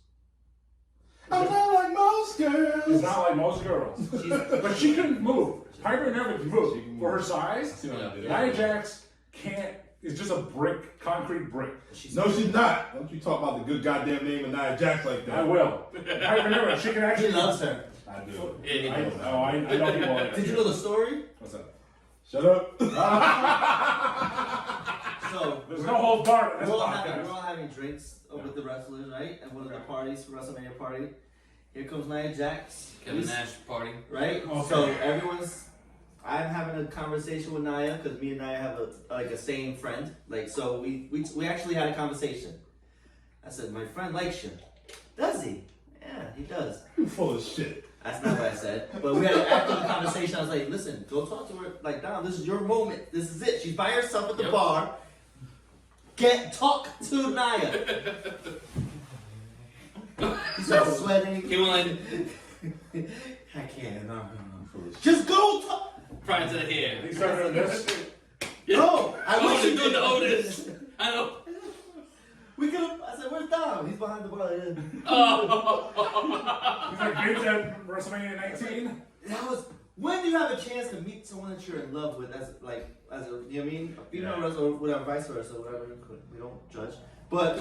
I'm not like most girls. She's not like most girls, but she couldn't move. Piper never can move. For her size, Nia Jax can't. Is just a brick, concrete brick. No, she's not. Don't you talk about the good goddamn name of Nia Jax like that. I will. Piper never. She can actually. He loves her. I do. I know people like that. Did you know the story? What's that? Shut up. So There's no whole part of this we're all podcast. having drinks with the wrestlers, right? At one of the parties, WrestleMania party. Here comes Nia Jax. Kevin Nash party. Right? Okay. So I'm having a conversation with Nia because me and Nia have a same friend. Like, so we actually had a conversation. I said, my friend likes you. Does he? Yeah, he does. You full of shit. That's not what I said. But we had after the conversation, I was like, listen, go talk to her. Like, Dom, this is your moment. This is it. She's by herself at the bar. Talk to Nia. He starts sweating. He went like, I can't. No. Just go talk. right to the hair. He started doing this. No, I wish you doing the did. Otis. I know. We could have. I said, "Where's Dom?" He's behind the bar. Like, He's like Vince at WrestleMania 19. that was. When do you have a chance to meet someone that you're in love with? As a, you know what I mean? A female wrestler, whatever, vice versa, whatever. We don't judge. But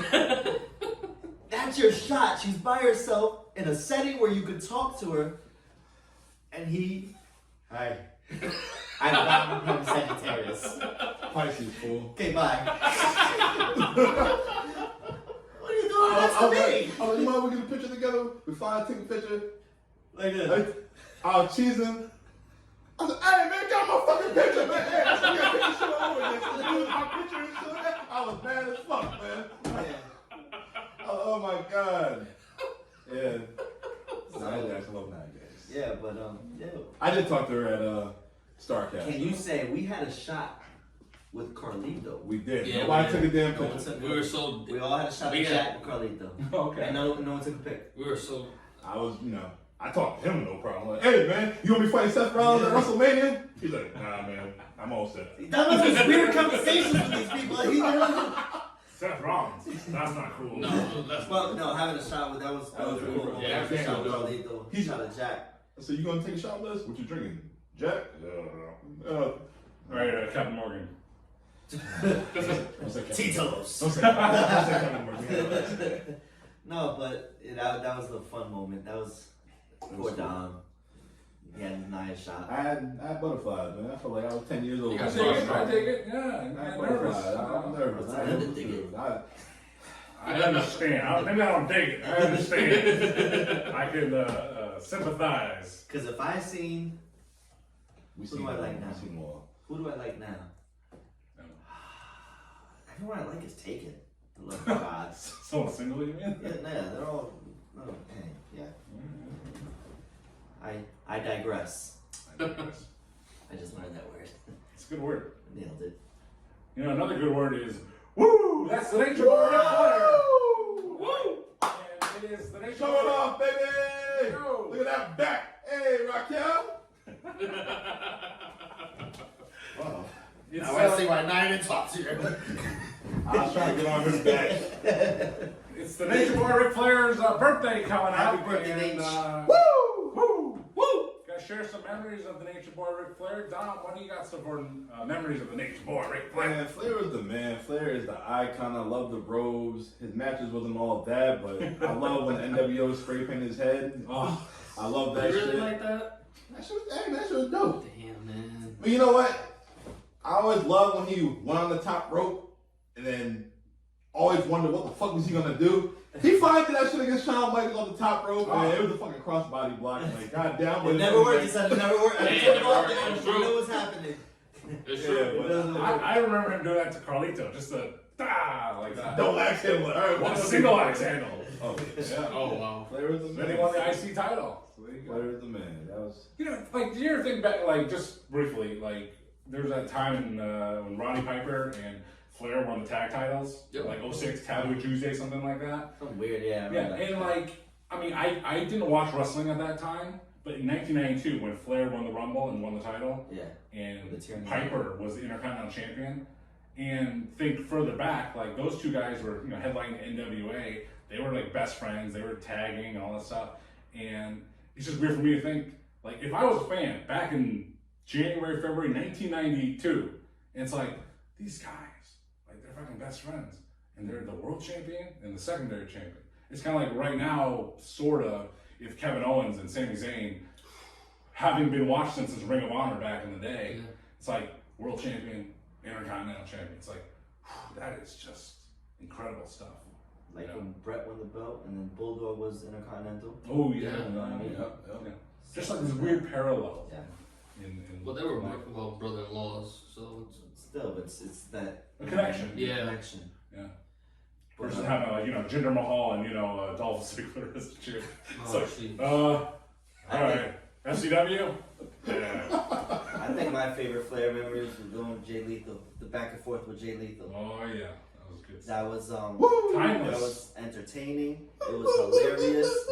that's your shot. She's by herself in a setting where you could talk to her, and hi. I'm Sagittarius. Pisces, fool. Okay, bye. What are you doing next to me? Oh, you mind we get a picture together? We finally take a picture. Like this. I was cheesing. I said, hey man, got my fucking picture, man. Hey, I got picture shit all over this. My picture and shit like that. I was mad as fuck, man. Yeah. Oh my god. Yeah. Nia Jax, I love Nia Jax. Yeah, but yeah. I did talk to her at Starcast. Can you say we had a shot with Carlito? We did. Yeah, Nobody we took did. a damn No one picture. took- We were so. We all had a shot We with had- Jack with Carlito. Okay. And no one took a pic. We were so. I was, I talked to him no problem. Like, hey man, you want me to fight Seth Rollins at WrestleMania? He's like, nah man, I'm all set. That was his weird conversations with these people. Seth Rollins. That's not cool. No, that's Well, no, having a shot with that was That was cool. cool. Yeah, Having a yeah, shot with yeah. Carlito. He's- Shot of Jack. So you gonna take a shot with us? What you drinking? Jack? All right, Captain Morgan. Don't say Kevin. Tito's. Don't say Kevin Morgan. No, but that was the fun moment. That was poor Dom. He had Nia shot. I had butterflies, man. I felt like I was 10 years old. You I got dig it. I starstruck. dig it. Yeah, I I'm had nervous. butterflies. I'm nervous. I didn't dig it. I understand. Maybe I don't dig it. I understand. I can sympathize. Because if I seen, We Who do I like now? We seen more. who do I like now? No. Everyone I like is taken. The love of gods. Someone single, you mean? Yeah, they're all. Oh, hey, yeah. I digress. I just learned that word. It's a good word. Nailed it. You know, another good word is woo. That's the nature of Ric Flair. Woo. And it is the nature. Show it off, baby! Yo. Look at that back. Hey, Raquel. Wow. It's, Now I see why Nia didn't talk to you. I was trying to get on his back. it's the Nature Boy Ric Flair's birthday coming Happy up. birthday, and, Nate. woo! Gotta share some memories of the Nature Boy Ric Flair. Dom, what do you got some for memories of the Nature Boy Ric Flair? Man, Flair is the man. Flair is the icon. I love the robes. His matches wasn't all that, but I love when NWO spray painted his head. Oh, I love You that really shit. like that? That shit was, hey, that shit was dope. Damn, man. But you know what? I always loved when he went on the top rope and then always wondered what the fuck was he gonna do. He finally did that shit against Shawn Michaels on the top rope, and it was a fucking crossbody block. Like, goddamn. It never worked. He said it never worked. I Yeah, took it it off never the worked. end. You know what's happening. It's Yeah, true. but doesn't work. I remember him doing that to Carlito, just a like that. don't ask him. Like, all right, One what's the single axe handle. Oh, Yeah. Oh, wow. Flair is the Then he man. won the IC title. So there you go. Flair is the man. That was. You know, like, do you ever think back, like, just briefly, like, there was that time when Roddy Piper and Flair won the tag titles, Yep. like 06 Taboo Tuesday, something like that. Something weird, yeah. I Yeah, remember that. and like, I mean, I didn't watch wrestling at that time, but in 1992, when Flair won the Rumble and won the title, Yeah. and The Tyranny. Piper was the Intercontinental Champion, and think further back, like those two guys were, headlining NWA. They were like best friends. They were tagging and all that stuff. And it's just weird for me to think, like, if I was a fan back in January, February 1992, and it's like, these guys, like, they're fucking best friends. And they're the world champion and the secondary champion. It's kind of like right now, sort of, if Kevin Owens and Sami Zayn, having been watched since Ring of Honor back in the day, it's like world champion, intercontinental champion. It's like, that is just incredible stuff. Like when Brett won the belt and then Bulldog was intercontinental. Oh, yeah. You know what I mean? Yeah. Just like this weird parallel. Yeah. Well, they were brother-in-laws, so Still, it's that a connection. Yeah. Connection. Yeah. Versus having Jinder Mahal and Dolph Ziggler as the champ. It's all right, FCW. Yeah. I think my favorite Flair memories were going with Jay Lethal, the back and forth with Jay Lethal. Oh yeah, that was good. That was Timeless. That was entertaining. It was hilarious.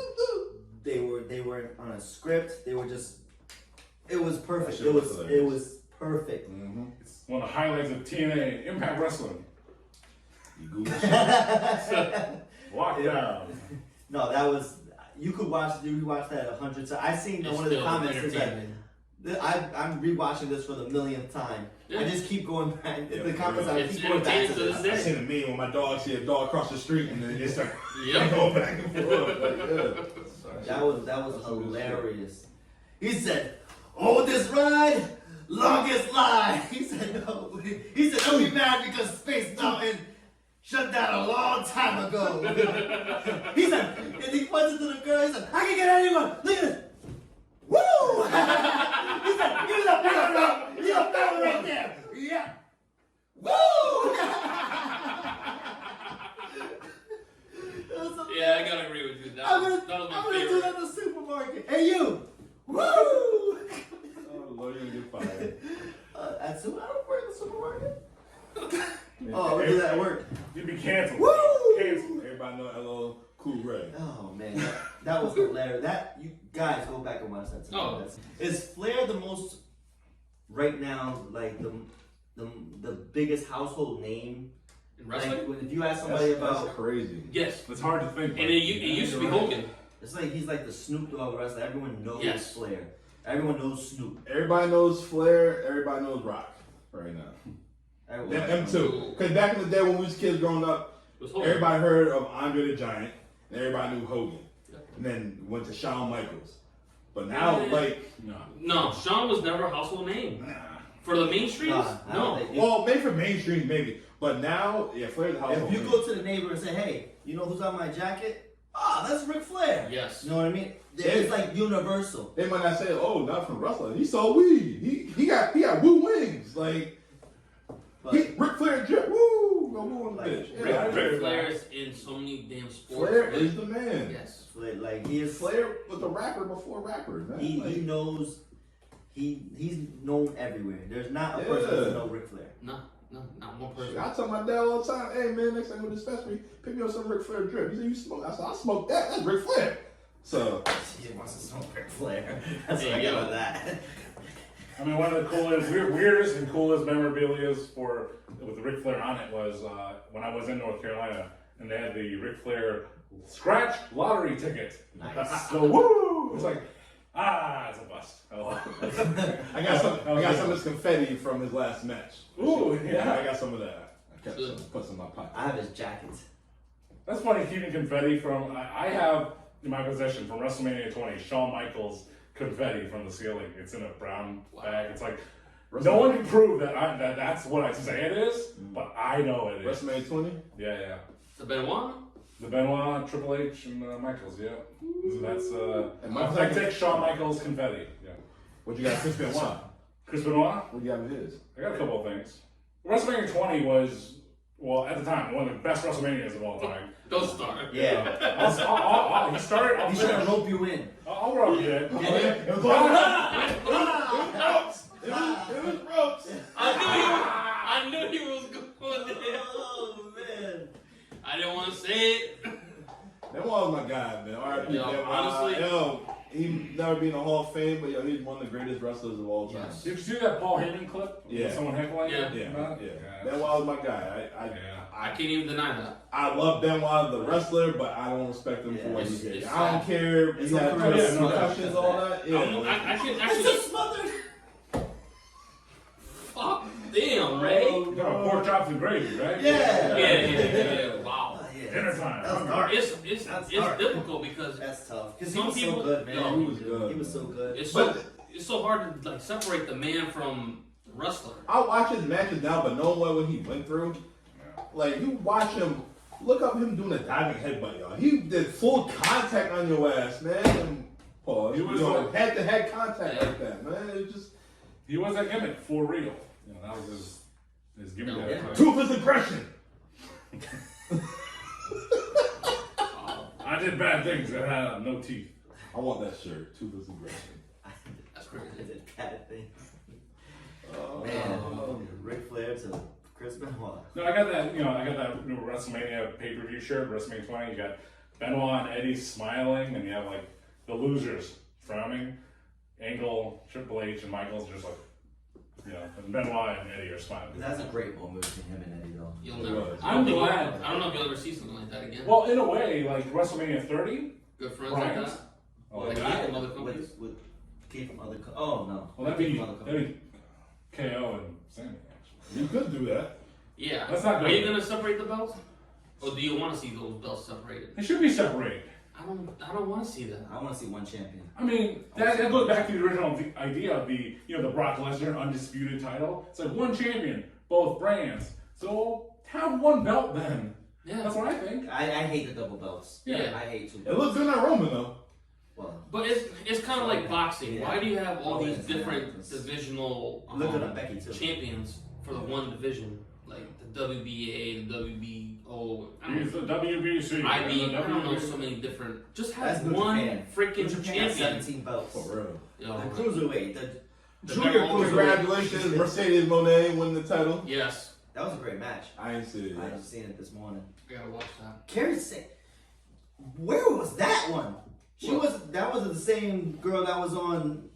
They were on a script. They were just. It was perfect. It was perfect. Mm-hmm. It's one of the highlights of TNA Impact Wrestling. You Google Lockdown. No, that was. You could watch that 100 times. I seen one of the comments is that I'm rewatching this for the millionth time. Yeah. I just keep going back. Yeah, the comments I it's keep going back to entertaining to this. this I day. seen a meme when my dog see a dog cross the street and then they start Yep. going back and forth. That was hilarious. He said, "Oldest ride, longest line." He said, "No." He said, "Don't be mad because Space Mountain shut down a long time ago." He said, and he pointed to the girl. He said, "I can get anyone. Look at this. Woo!" He said, "Give me the bell. Give me the bell right there. Yeah. Woo!" Yeah, I gotta agree with you. That I'm was gonna my do favorite. that in the supermarket. Hey, you! Woo! Oh Lord, you're gonna get fired. I don't work in the supermarket. Oh, we do that at work. You'd be canceled. Woo! Canceled. Everybody know LL Cool Ray. Oh man, that was hilarious. That you guys go back and watch that. Tonight. Oh. Is Flair the most right now, like the biggest household name? In wrestling? Like, if you ask somebody about, That's crazy. Yes. It's hard to think. And it used to be Hogan. it's like he's like the Snoop Dogg wrestler. Everyone knows Yes. Flair. Everyone knows Snoop. Everybody knows Flair. Everybody knows Rock right now. Everyone. Them too. Because back in the day when we was kids growing up, It was Hogan. everybody heard of Andre the Giant, and everybody knew Hogan. And then went to Shawn Michaels. But now, Yeah. like, No, Shawn was never a household name. For the mainstream? Nah, I don't No. think- well, maybe for mainstream, maybe. But now, yeah, Flair's a household If you name. go to the neighbor and say, "Hey, you know who's on my jacket?" Ah, that's Ric Flair. Yes. You know what I mean? It's like universal. They might not say, "Oh, not from wrestling. He sold weed. He got woo wings." Like, But Ric Flair drip. Woo, go woo on the Like, bitch. Ric Yeah. Flair- Flair is in so many damn sports. Flair right? is the man. Yes. Flair, like he is. Flair was a rapper before rappers, man. He Like, knows. He's known everywhere. There's not a person that doesn't know Ric Flair. No, not one person. I tell my dad all the time, "Hey man, next time you go to the dispensary, pick me up some Ric Flair drip." He said, "You smoke?" I said, "I smoke that. That's Ric Flair." So He wants to smoke Ric Flair. That's Hey, what I yo. got with that. I mean, one of the weirdest and coolest memorabilias with Ric Flair on it was when I was in North Carolina and they had the Ric Flair scratch lottery ticket. Nice. So woo! It was like, it's a bust. Oh. I got some of his confetti from his last match. Ooh, I yeah. got some of that. I kept some, put some in my pocket. I have his jacket. That's funny keeping confetti from. I have in my possession from WrestleMania 20 Shawn Michaels confetti from the ceiling. It's in a brown bag. It's like no one can prove that that's what I say it is, but I know it is. WrestleMania 20. Yeah. The Benoit? The Benoit, Triple H, and Michaels. Yeah. So that's And my authentic Shawn Michaels confetti. Yeah. What you got, Chris Benoit? Chris Benoit. What do you got with his? I got a couple of things. WrestleMania 20 was, well, at the time, one of the best WrestleManias of all time. Don't start. Yeah. He started. He's trying to rope you in. I'll rub you in. It was ropes. It was ropes. I knew he was going there. Oh man. I didn't want to say it. That was my guy, man. R.I.P. Yo, honestly- Yo, he never been in the Hall of Fame, but he's one of the greatest wrestlers of all time. Yes. Did you see that Paul Heyman clip? Yeah. With someone heckling Yeah. him? Yeah. Benoit was my guy. I can't even deny that. I love Benoit the wrestler, but I don't respect him for what he did. It's I don't care if It's he had all correct. concussions, all that. Yeah. I can It's actually. just smothered. Fuck. Damn, Ray. You know, pork chops and gravy, right? Yeah. Wow. Dinner time. That was dark. It's That's it's dark. difficult because That's tough. Because he Some was people- so good, man. No, he was good. He was so good. it's so hard to like separate the man from the wrestler. I watch his matches now, but knowing what he went through, like you watch him, look up him doing a diving headbutt, y'all. He did full contact on your ass, man. And pause. He was doing like- head-to-head contact like that, man. It just He was that gimmick for real. You know, that was his gimmick. No, at the yeah. time. toothless aggression. I did bad things that had no teeth. I want that shirt, toothless aggression. That's crazy. I did bad thing. Oh, Man, Ric Flair to Chris Benoit. No, I got that. WrestleMania pay-per-view shirt, WrestleMania 20. You got Benoit and Eddie smiling, and you have like the losers frowning. Angle, Triple H, and Michaels just like, and Benoit and Eddie are smiling. That's a great moment between him and Eddie, though. You'll It never. was. I don't think glad. I don't know if you'll ever see something like that again. Well, in a way, like WrestleMania 30. Good friends Right. like that. Oh, Like that- Keith from other companies. With Keith from other oh no. Well, that'd Keith be from other companies. KO and Sami, actually. You could do that. Yeah. That's not Are good. you gonna separate the belts, or do you want to see those belts separated? They should be separated. I don't want to see that. I want to see one champion. I mean, that goes back to the original idea of the Brock Lesnar undisputed title. It's like one champion, both brands. So have one belt then. Yeah. That's what I think. I hate the double belts. Yeah. I hate two It belts. looks good on Roman though. Well, But it's kind of like boxing. Yeah. Why do you have all Oh, these it's different not. divisional look at Becky too. champions for the one division? Like the WBA, the WBO, Use the WBC. IB, the I don't know, WBC. so many different. Just That's have New one Japan. freaking New Japan has champion. 17 belts. For real. You The know, cruiserweight. the Junior very old- Congratulations, Mercedes Moné win the title. Yes, That was a great match. I ain't see it I yet. just seen it this morning. I gotta watch that. Carrie said, "Where was that one?" That was the same girl that was on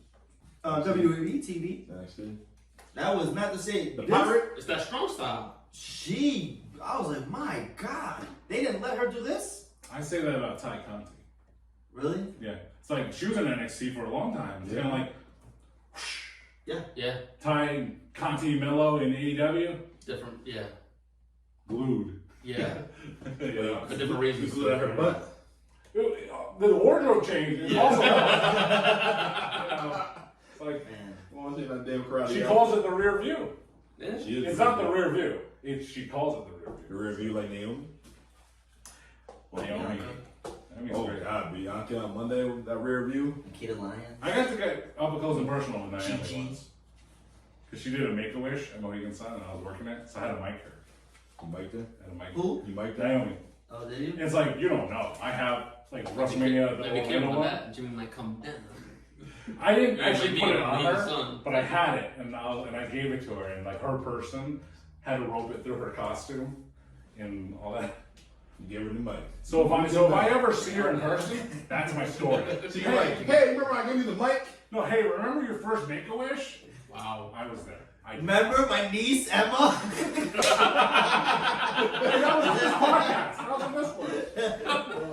WWE TV. Actually, That was not the same. the This- pirate. It's that strong style. I was like, my God, they didn't let her do this. I say that about Ty Conti. Really? Yeah. It's like she was in NXT for a long time. It's kind of like Yeah, Ty Conti Mello in AEW. different. Yeah, Glued. yeah, Yeah. for different reasons. Glued at her butt. The wardrobe change is also. It's like Man. Well, she that damn karate. she guy. calls it the rear view. Yeah. She is It's not the rear view. She calls it the rear The view. review like Naomi. Naomi. Naomi's Oh great. God, Bianca on Monday with that rear view. Nikita Lyons. I got to get up close and personal with Naomi GG. once. Because she did a Make-A-Wish at Mohegan Sun and I was working it, so I had to mic her. You mic'd her? I had to mic Who? You mic'd her? Naomi. Oh, did you? It's like, you don't know. I have, like, WrestleMania, the Maybe Orlando careful with one. that. Jimmy might come down. I didn't Yeah, actually maybe put it on on Mohegan her, Sun. but I had it, and I gave it to her, and like her person had to rope it through her costume and all that. You gave her the mic. So if I ever see her in person, that's my story. So you're like, hey, remember I gave you the mic? No, hey, remember your first Make-A-Wish? Wow. I was there. Remember my niece Emma? Hey, that was in this podcast. That was in this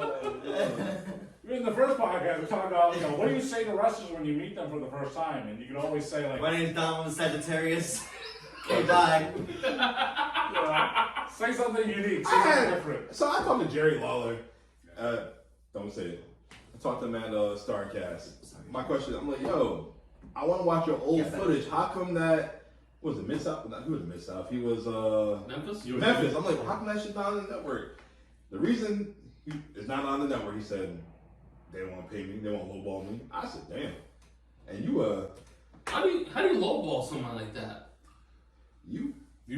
one. In the first podcast, we talked about, what do you say to wrestlers when you meet them for the first time? And you can always say, like, My name's Donald Sagittarius. Okay, bye. say something unique, say I something had- different. So I talked to Jerry Lawler. Don't say it. I talked to him at Starcast. My question, I'm like, yo, I want to watch your old footage. How come that was it Mid-South? He was Mid-South. He was Memphis? Memphis. I'm like, how come that shit's not on the network? The reason it's not on the network, he said, they don't want to pay me. They won't lowball me. I said, damn. And you How do you lowball someone like that? you You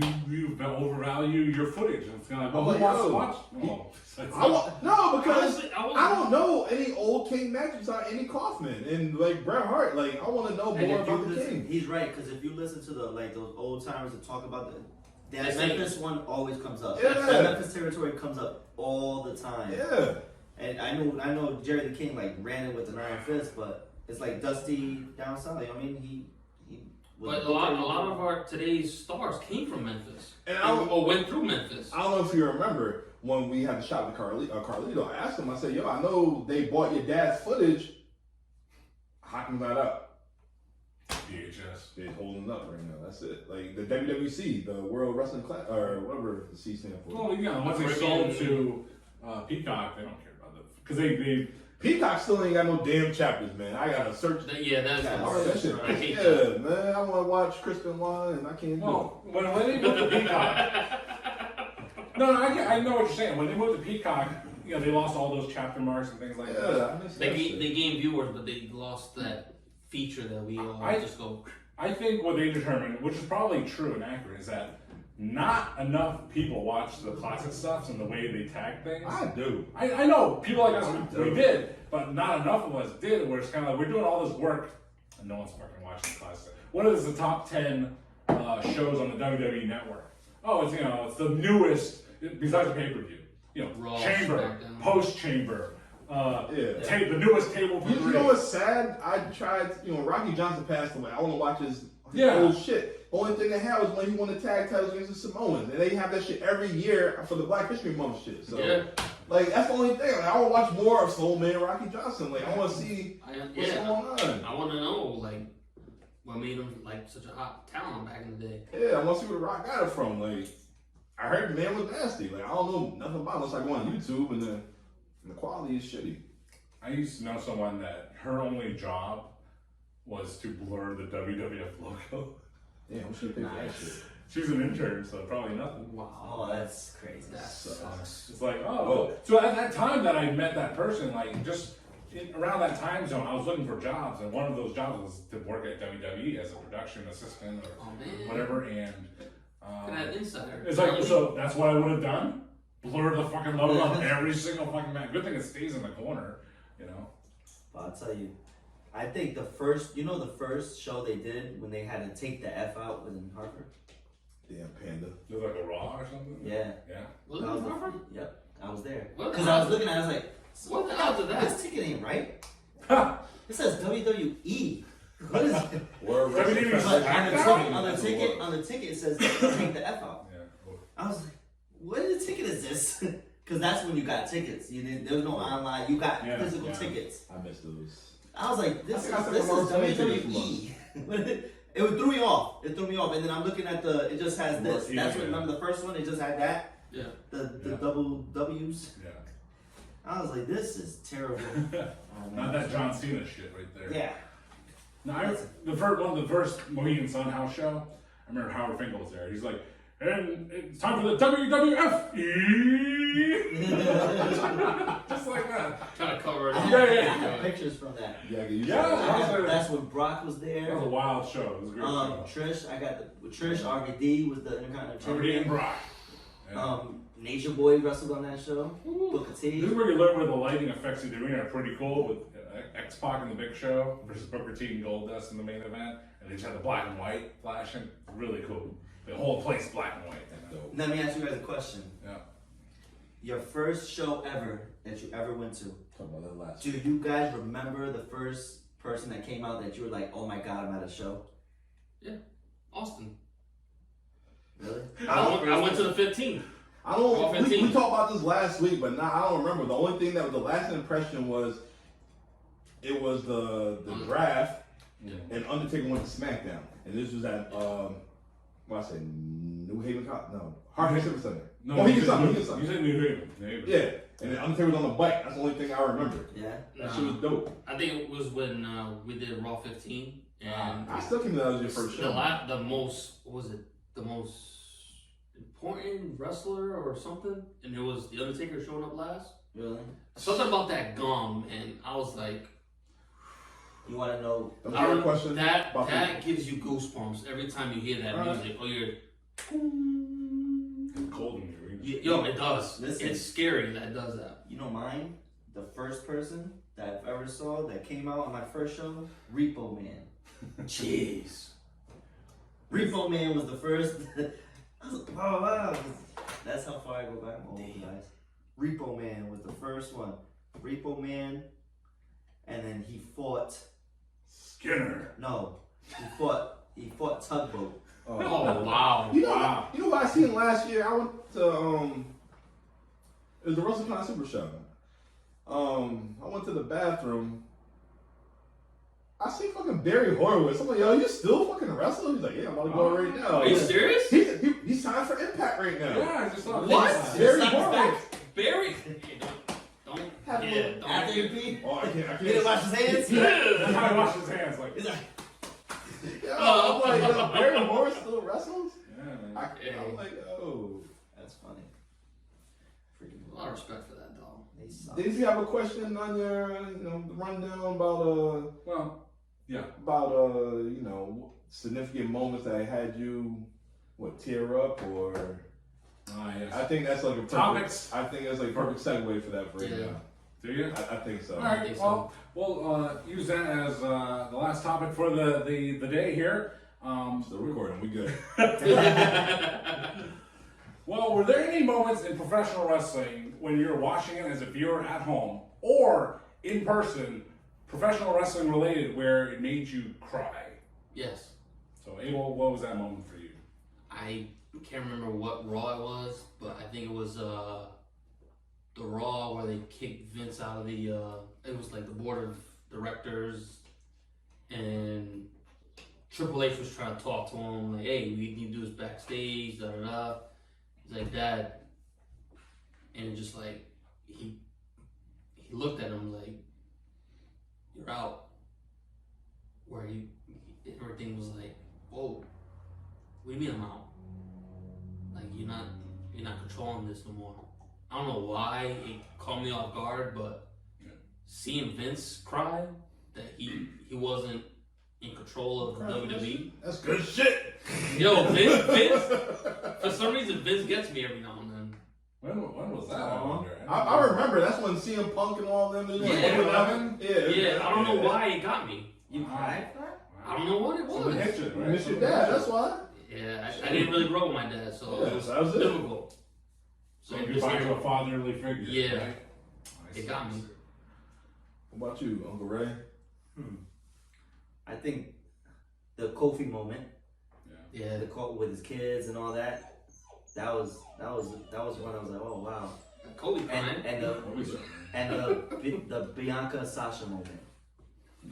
overvalue your footage. It's kind of like, I'm well, who like, wants to yo. watch? Well, it's I want, no, because Honestly, I don't know any old King matches on any Kaufman and like Bret Hart. Like I want to know And more if you about the listen, King. he's right, because if you listen to those old timers that talk about that They say- Memphis one always comes up. Yeah. That Memphis territory comes up all the time. Yeah, And I know Jerry the King like ran it with an iron fist, but it's like Dusty down south. You know what I mean, he was But a lot of our today's stars came from Memphis, And or went through Memphis. I don't know if you remember when we had the shot with Carlito. I asked him, I said, yo, I know they bought your dad's footage. How come that up? VHS. They're holding it up right now. That's it. Like the WWC, the World Wrestling Class, or whatever the C stands for. Well, yeah, once they sold to Peacock, they don't care about it. Because they Peacock still ain't got no damn chapters, man. I gotta search. Yeah, that's That shit. I hate Yeah, that. man. I want to watch Crispin One, and I can't do Well, when they moved to Peacock, no, I know what you're saying. When they moved to Peacock, you know, they lost all those chapter marks and things like it. that. Yeah, I miss that shit. They gained viewers, but they lost that feature that we all just go. I think what they determined, which is probably true and accurate, is that not enough people watch the classic stuff and the way they tag things. I do. I know people like us, we did, but not enough of us did. Where it's kind of like we're doing all this work and no one's fucking watching the classic. What is the top 10 shows on the WWE network? Oh, it's the newest besides the pay-per-view. You know, Raw, Chamber, SmackDown. Post-Chamber, Yeah. the newest table for You three. know what's sad? I tried, Rocky Johnson passed away. I want to watch his Yeah. old shit. The only thing they had was when he won the tag titles against the Samoans. And they have that shit every year for the Black History Month shit. So, Yeah. like, that's the only thing. Like, I want to watch more of Soul Man Rocky Johnson. Like, I want to see what's going on. I want to know like what made him like such a hot talent back in the day. Yeah, I want to see where the Rock got it from. Like, I heard the man was nasty. Like, I don't know nothing about it unless I go on YouTube and the quality is shitty. I used to know someone that her only job was to blur the WWF logo. Yeah, we should pay for that Nice. shit. She's an intern, so probably nothing. Oh, that's crazy. That sucks. It's like, so at that time that I met that person, like just around that time zone, I was looking for jobs, and one of those jobs was to work at WWE as a production assistant or Oh man. whatever. And Look at that insider. it's like, so that's what I would have done. Blur the fucking logo on every single fucking match. Good thing it stays in the corner, you know. But I'll tell you, I think the first show they did when they had to take the F out was in Hartford. Damn Panda. It was like a Raw or something. Yeah. Yeah. Was That it was the- Harvard? Yep, I was there. What the Because I was hell? looking at it, I was like, What the hell did that? This ticket ain't right. Ha! It says WWE. What is it? World Wrestling WWE But Federation. on the ticket it says take the F out. Yeah. Cool. I was like, what ticket is this? Because that's when you got tickets. There was no online. You got Yeah, physical yeah. tickets. I missed those. I was like, this I think I is took a month's WWE. It threw me off. It threw me off. And then I'm looking at it just has this. Yeah, That's what, yeah. remember the first one? It just had that. Yeah. The Yeah. double W's. Yeah. I was like, this is terrible. Oh, Not that John Cena shit right there. Yeah. No, the first Mohegan Sun house show, I remember Howard Finkel was there. He's like, and it's time for the WWF. Just like that. Trying to cover it I up. have, Yeah, yeah. I have pictures from that. Yeah, I get used Yeah. to that. That's when Brock was there. That was a wild show. It was a great show. Trish, I got Trish. RVD was the Intercontinental Already in Champion. Brock. Yeah. Nature Boy wrestled on that show. Booker T. This is where you learn where the lighting effects of the arena are pretty cool with X-Pac in the Big Show versus Booker T and Goldust in the main event. And they just had the black and white flashing. Really cool. The whole place black and white. Dope. Let me ask you guys a question. Yeah. Your first show ever that you ever went to. Talk about that last. Do you guys remember the first person that came out that you were like, oh my god, I'm at a show? Austin. Really? I went to the 15th. I don't. Raw We 15. talked about this last week, but now I don't remember. The only thing that was the last impression was it was the draft, Yeah. and Undertaker went to SmackDown, and this was at what I say, New Haven? No, Hartford Civic Center. No, Oh, he you did said something. New- He did something. You said New Haven. New Haven. Yeah, and then Undertaker was on the bike. That's the only thing I remember. Yeah. That shit was dope. I think it was when we did Raw 15, and I still think that was your first show. the most important wrestler or something, and it was the Undertaker showing up last. Really? Something about that gum, and I was like, You want to know? That was your question. that about that gives you goosebumps every time you hear that Alright. music. Or you're, It's cold in the arena. yo, it does. Listen. It's scary that it does that. You know mine? The first person that I've ever saw that came out on my first show? Repo Man. Jeez. Repo Man was the first. I was like, wow. That's how far I go back. I'm old, guys. Repo Man was the first one. Repo Man, and then he fought Skinner. No, he fought Tugboat. Oh wow! You know, Wow. you know what I seen last year? I went to it was the WrestleCon Super Show. I went to the bathroom. I see fucking Barry Horowitz. I'm like, yo, you still fucking wrestling? He's like, yeah, I'm about to go right now. Are you serious? He's signed for Impact right now. Yeah, I just saw What? that. Barry Stop, Horowitz. stop. Barry? Don't. Yeah, After don't. you pee, Oh, I can't. he didn't wash his hands. That's how he washed his hands. Like, He's like, Yo, I'm like, yo, Barry Horowitz still wrestles? yeah, man. I'm like, yo. that's funny. Freaking A lot of respect for that, though. They suck. Did you have a question on your, rundown about Well, yeah. significant moments that had you tear up or? Yes. I think that's like a perfect, Topics. I think that's like a perfect segue for that right Yeah. now. Do you? I think so. All I right. think Well, we'll use that as the last topic for the day here. Still recording. We good. Well, were there any moments in professional wrestling when you're watching it as a viewer at home or in person, professional wrestling related, where it made you cry? Yes. So, Abel, what was that moment for you? I can't remember what Raw it was, but I think it was the Raw where they kicked Vince out of the. It was like the board of directors, and Triple H was trying to talk to him like, "Hey, we need to do this backstage." Da da da. He's like, "Dad," and just like he looked at him like, "You're out." Where everything was like, "Whoa, what do you mean I'm out? Like you're not controlling this no more." I don't know why it caught me off guard, but seeing Vince cry that he wasn't in control of WWE. That's good shit. Yo, Vince, for some reason Vince gets me every now and then. When was that? I wonder. I remember that's when CM Punk and all them. Yeah. Yeah. Yeah, I don't know why it got me. You cried for that? I don't know what it So was. it hit you, You right? miss your dad. That's why. Yeah, I didn't really grow with my dad, so Yeah, it was that was it. difficult. So you're back to a fatherly figure. Yeah. Right? It got me. What about you, Uncle Ray? I think the Kofi moment, Yeah. the quote with his kids and all that. That was when I was like, oh wow. Kobe crying. And the Bianca Sasha moment.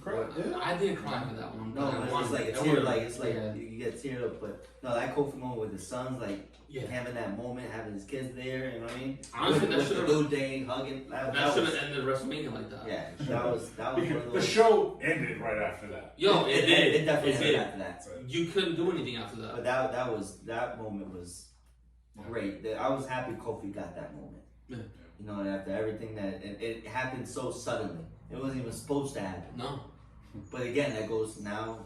Yeah. I didn't cry for that one. No, but I it's wanted- like a I tear, wanted- like it's like yeah. you get teared up. But no, that Kofi moment with his sons, like Yeah. having that moment, having his kids there, you know what I mean? Honestly, that with should've- the New Day hugging. That should have ended WrestleMania like that. Yeah, that was one Because of the those. show ended right after that. Yo, it did. It definitely It ended did. after that. You couldn't do anything after that. But that moment was great. I was happy Kofi got that moment. Yeah. You know, after everything that it happened so suddenly, it wasn't even supposed to happen. No. But again, that goes back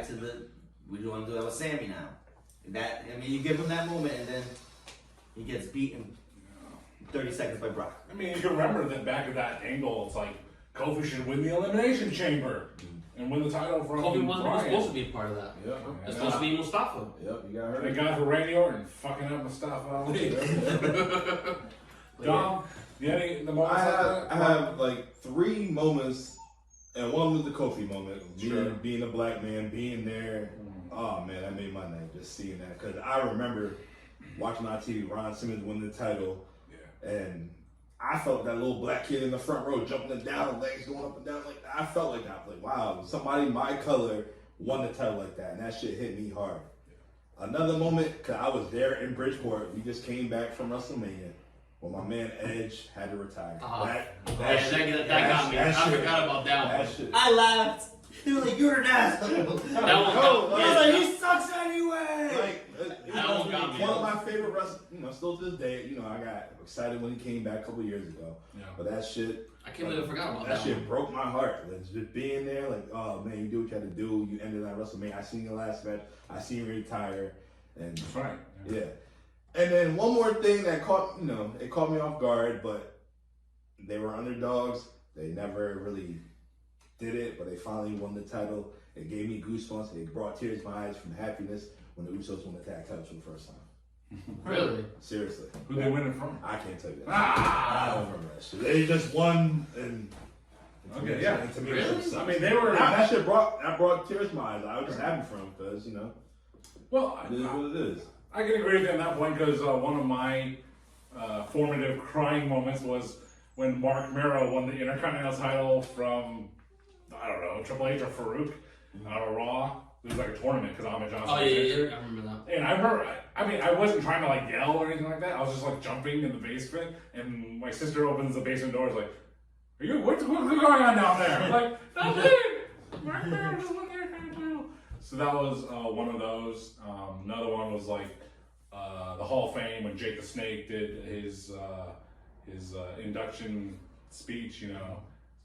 to the we want to do that with Sami now. You give him that moment and then he gets beaten 30 seconds by Brock. I mean, you can remember that back at that angle, it's like Kofi should win the Elimination Chamber and win the title from Kobe wasn't Bryan. supposed to be a part of that. Yep. It's supposed to be Mustafa. Yep. You got They hurt. got for Randy Orton fucking up Mustafa Ali. Dom, you had any the moments I like that? have like 3 moments, and one was the Kofi moment. Sure. Being a black man, being there. Oh man, that made my night just seeing that, because I remember watching on TV Ron Simmons win the title, and I felt that little black kid in the front row jumping down, legs going up and down. Like I felt like that. Like wow, somebody my color won the title like that, and that shit hit me hard. Another moment, cause I was there in Bridgeport. We just came back from WrestleMania. When my man Edge had to retire. That got me. I forgot about that one. shit. I laughed. They were like, "You're an asshole." That one No, got I was like, "He sucks anyway." That one got me. One of my favorite wrestlers, still to this day. I got excited when he came back a couple years ago. Yeah. But that shit, I can't believe I forgot about that that shit one. broke my heart. Like, just being there, like, oh man, you do what you had to do. You ended that WrestleMania. I seen your last match. I seen you retire, and That's right. yeah. And then one more thing that caught me off guard, but they were underdogs. They never really did it, but they finally won the title. It gave me goosebumps. It brought tears to my eyes from happiness when the Usos won the tag titles for the first time. Really? Seriously. Who they winning from? I can't tell you that. Ah! I don't remember that shit. They just won and. Okay, yeah. To me, Really? that I mean, they were. that shit brought tears to my eyes. I was just happy for them because Well, it is what it is. I can agree with you on that point because one of my formative crying moments was when Mark Mero won the Intercontinental title from, I don't know, Triple H or Farouk out of Raw. It was like a tournament because Ahmed Johnson Oh was yeah, injured. I remember that. And I remember, I wasn't trying to like yell or anything like that. I was just like jumping in the basement, and my sister opens the basement door. Is like, what's going on down there? I'm like, nothing. Mark Mero just won the Intercontinental title. So that was one of those. Another one was like the Hall of Fame when Jake the Snake did his induction speech.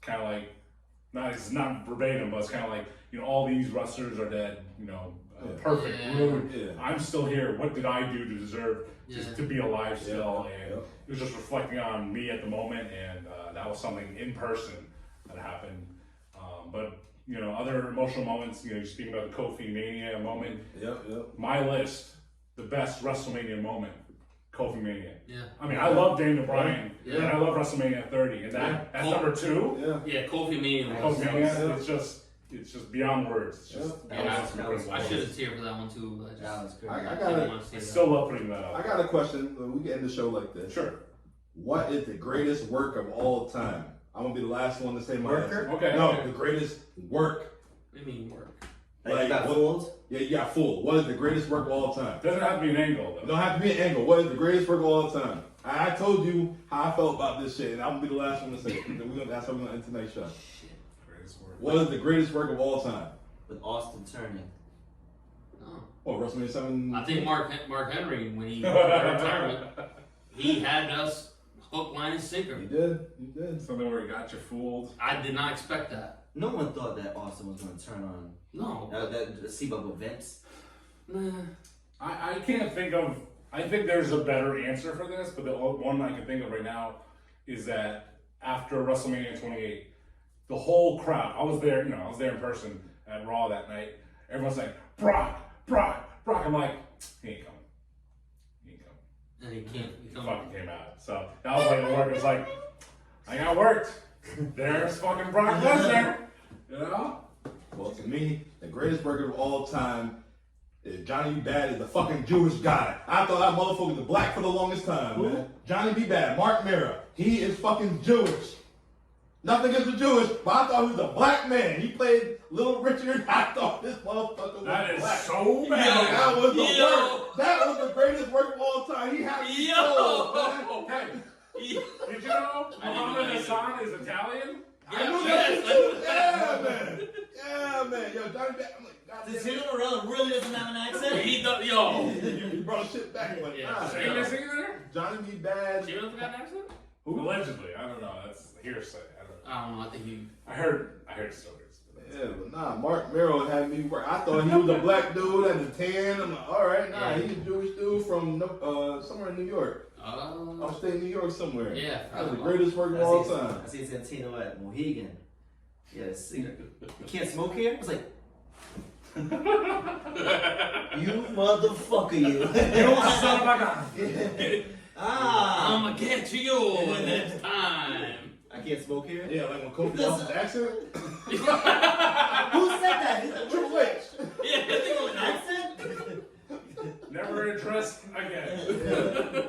Kind of like it's not verbatim, but it's kind of like all these wrestlers are dead. Perfect. Yeah. Rude. Yeah. I'm still here. What did I do to deserve just to be alive still? Yeah. And Yeah. it was just reflecting on me at the moment, and that was something in person that happened. But other emotional moments. You speaking about the Kofi Mania moment. Yep. My list, the best WrestleMania moment, Kofi Mania. Yeah. I mean, I love Daniel Bryan, Yeah. and I love WrestleMania 30, and that's number 2. Yeah. Yeah, Kofi Mania was. Kofi Mania, it's just beyond words. It's just That was I should have teared for that one too, but I just That was great. I didn't got want to see I that. still love putting that out. I got a question. We can end the show like this. Sure. What is the greatest work of all time? I'm gonna be the last one to say my answer. Okay. No, the greatest work. What do you mean work? Like, got fooled? Yeah, you got fooled. What is the greatest work of all time? Doesn't have to be an angle It though. don't have to be an angle. What is the greatest work of all time? I told you how I felt about this shit, and I'm gonna be the last one to say it. That's how we're gonna end tonight's show. Greatest word. What is the greatest work of all time? With Austin turning. No. Oh, WrestleMania 7. I think Mark Henry, when he got retirement, he had us hook, line, and sinker. You did. You did. Something where he got you fooled. I did not expect that. No one thought that Austin was going to turn on No. that C-Bubble Vince. Nah. I can't think of. I think there's a better answer for this, but the one I can think of right now is that after WrestleMania 28, the whole crowd. I was there. I was there in person at Raw that night. Everyone's like, Brock. I'm like, he ain't coming. And he can't. He fucking came out. So that was like the work. It's like, I got worked. There's fucking Brock Lesnar. Well, to me, the greatest work of all time is Johnny B. Bad is the fucking Jewish guy. I thought that motherfucker was black for the longest time, man. Johnny B. Bad, Mark Mera. He is fucking Jewish. Nothing against the Jewish, but I thought he was a black man. He played Little Richard. I thought this motherfucker was That is black. so Yo, bad. that was the Yo. work. That was the greatest work of all time. He had me sold, man. Hey, did you know Muhammad Hassan is Italian? I knew Yes, that shit too. Yeah, man. Yeah, man. Yo, Johnny B. I'm like, God Does damn. Cinderella really doesn't have an accent? He does, yo. You brought shit back, but Yeah. nah. Ain't you singing there? Johnny B. Bad. You don't got an accent? Allegedly, I don't know. That's hearsay. I don't know. I think you. I heard stories. Yeah, but nah, Mark Mero had me work. I thought he was a black dude at the 10. I'm like, all right, nah, he's a Jewish dude from somewhere in New York. Upstate New York somewhere. Yeah. That was the greatest work of all time. I see Santino at Mohegan. Yes. You can't smoke here? I was like, you motherfucker, you. You son of a gun. Ah. I'ma get to you next time. I can't smoke here? Yeah, like when Kofi lost his accent. Who said that? Triple H. Yeah, I think it was An accent? Never addressed again.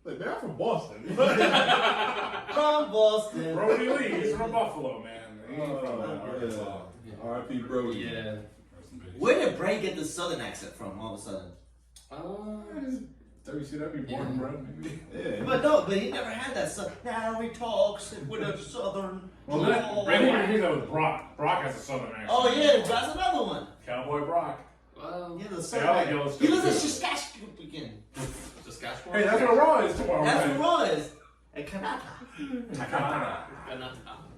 Like, man, I'm from Boston. From Boston. Brody Lee, he's from Buffalo, man. He ain't from Arkansas. R.I.P. Brody. Yeah. Where did Bray get the southern accent from all of a sudden? WCW, born and bred, maybe. Yeah. But he never had that stuff. Now he talks with a southern. Well, Randy Orton that was Brock. Brock has a southern accent. Oh yeah, that's another one. Cowboy Brock. Well, Yeah, the I southern. like accent. Yellowstone He lives in too. Saskatchewan. Saskatchewan. Hey, that's what Raw is tomorrow. That's man. what Raw is. And Canada. Canada.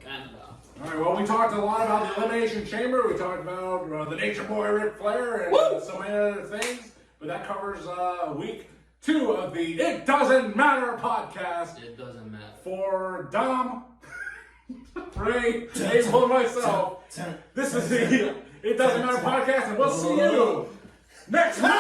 Canada. All right, well, we talked a lot about the Elimination Chamber. We talked about the Nature Boy Ric Flair and so many other things. But that covers week 2 of the It Doesn't Matter podcast. It doesn't matter. For Dom, Ray, Abel, and myself, this is the It Doesn't Matter podcast, and we'll see you next week.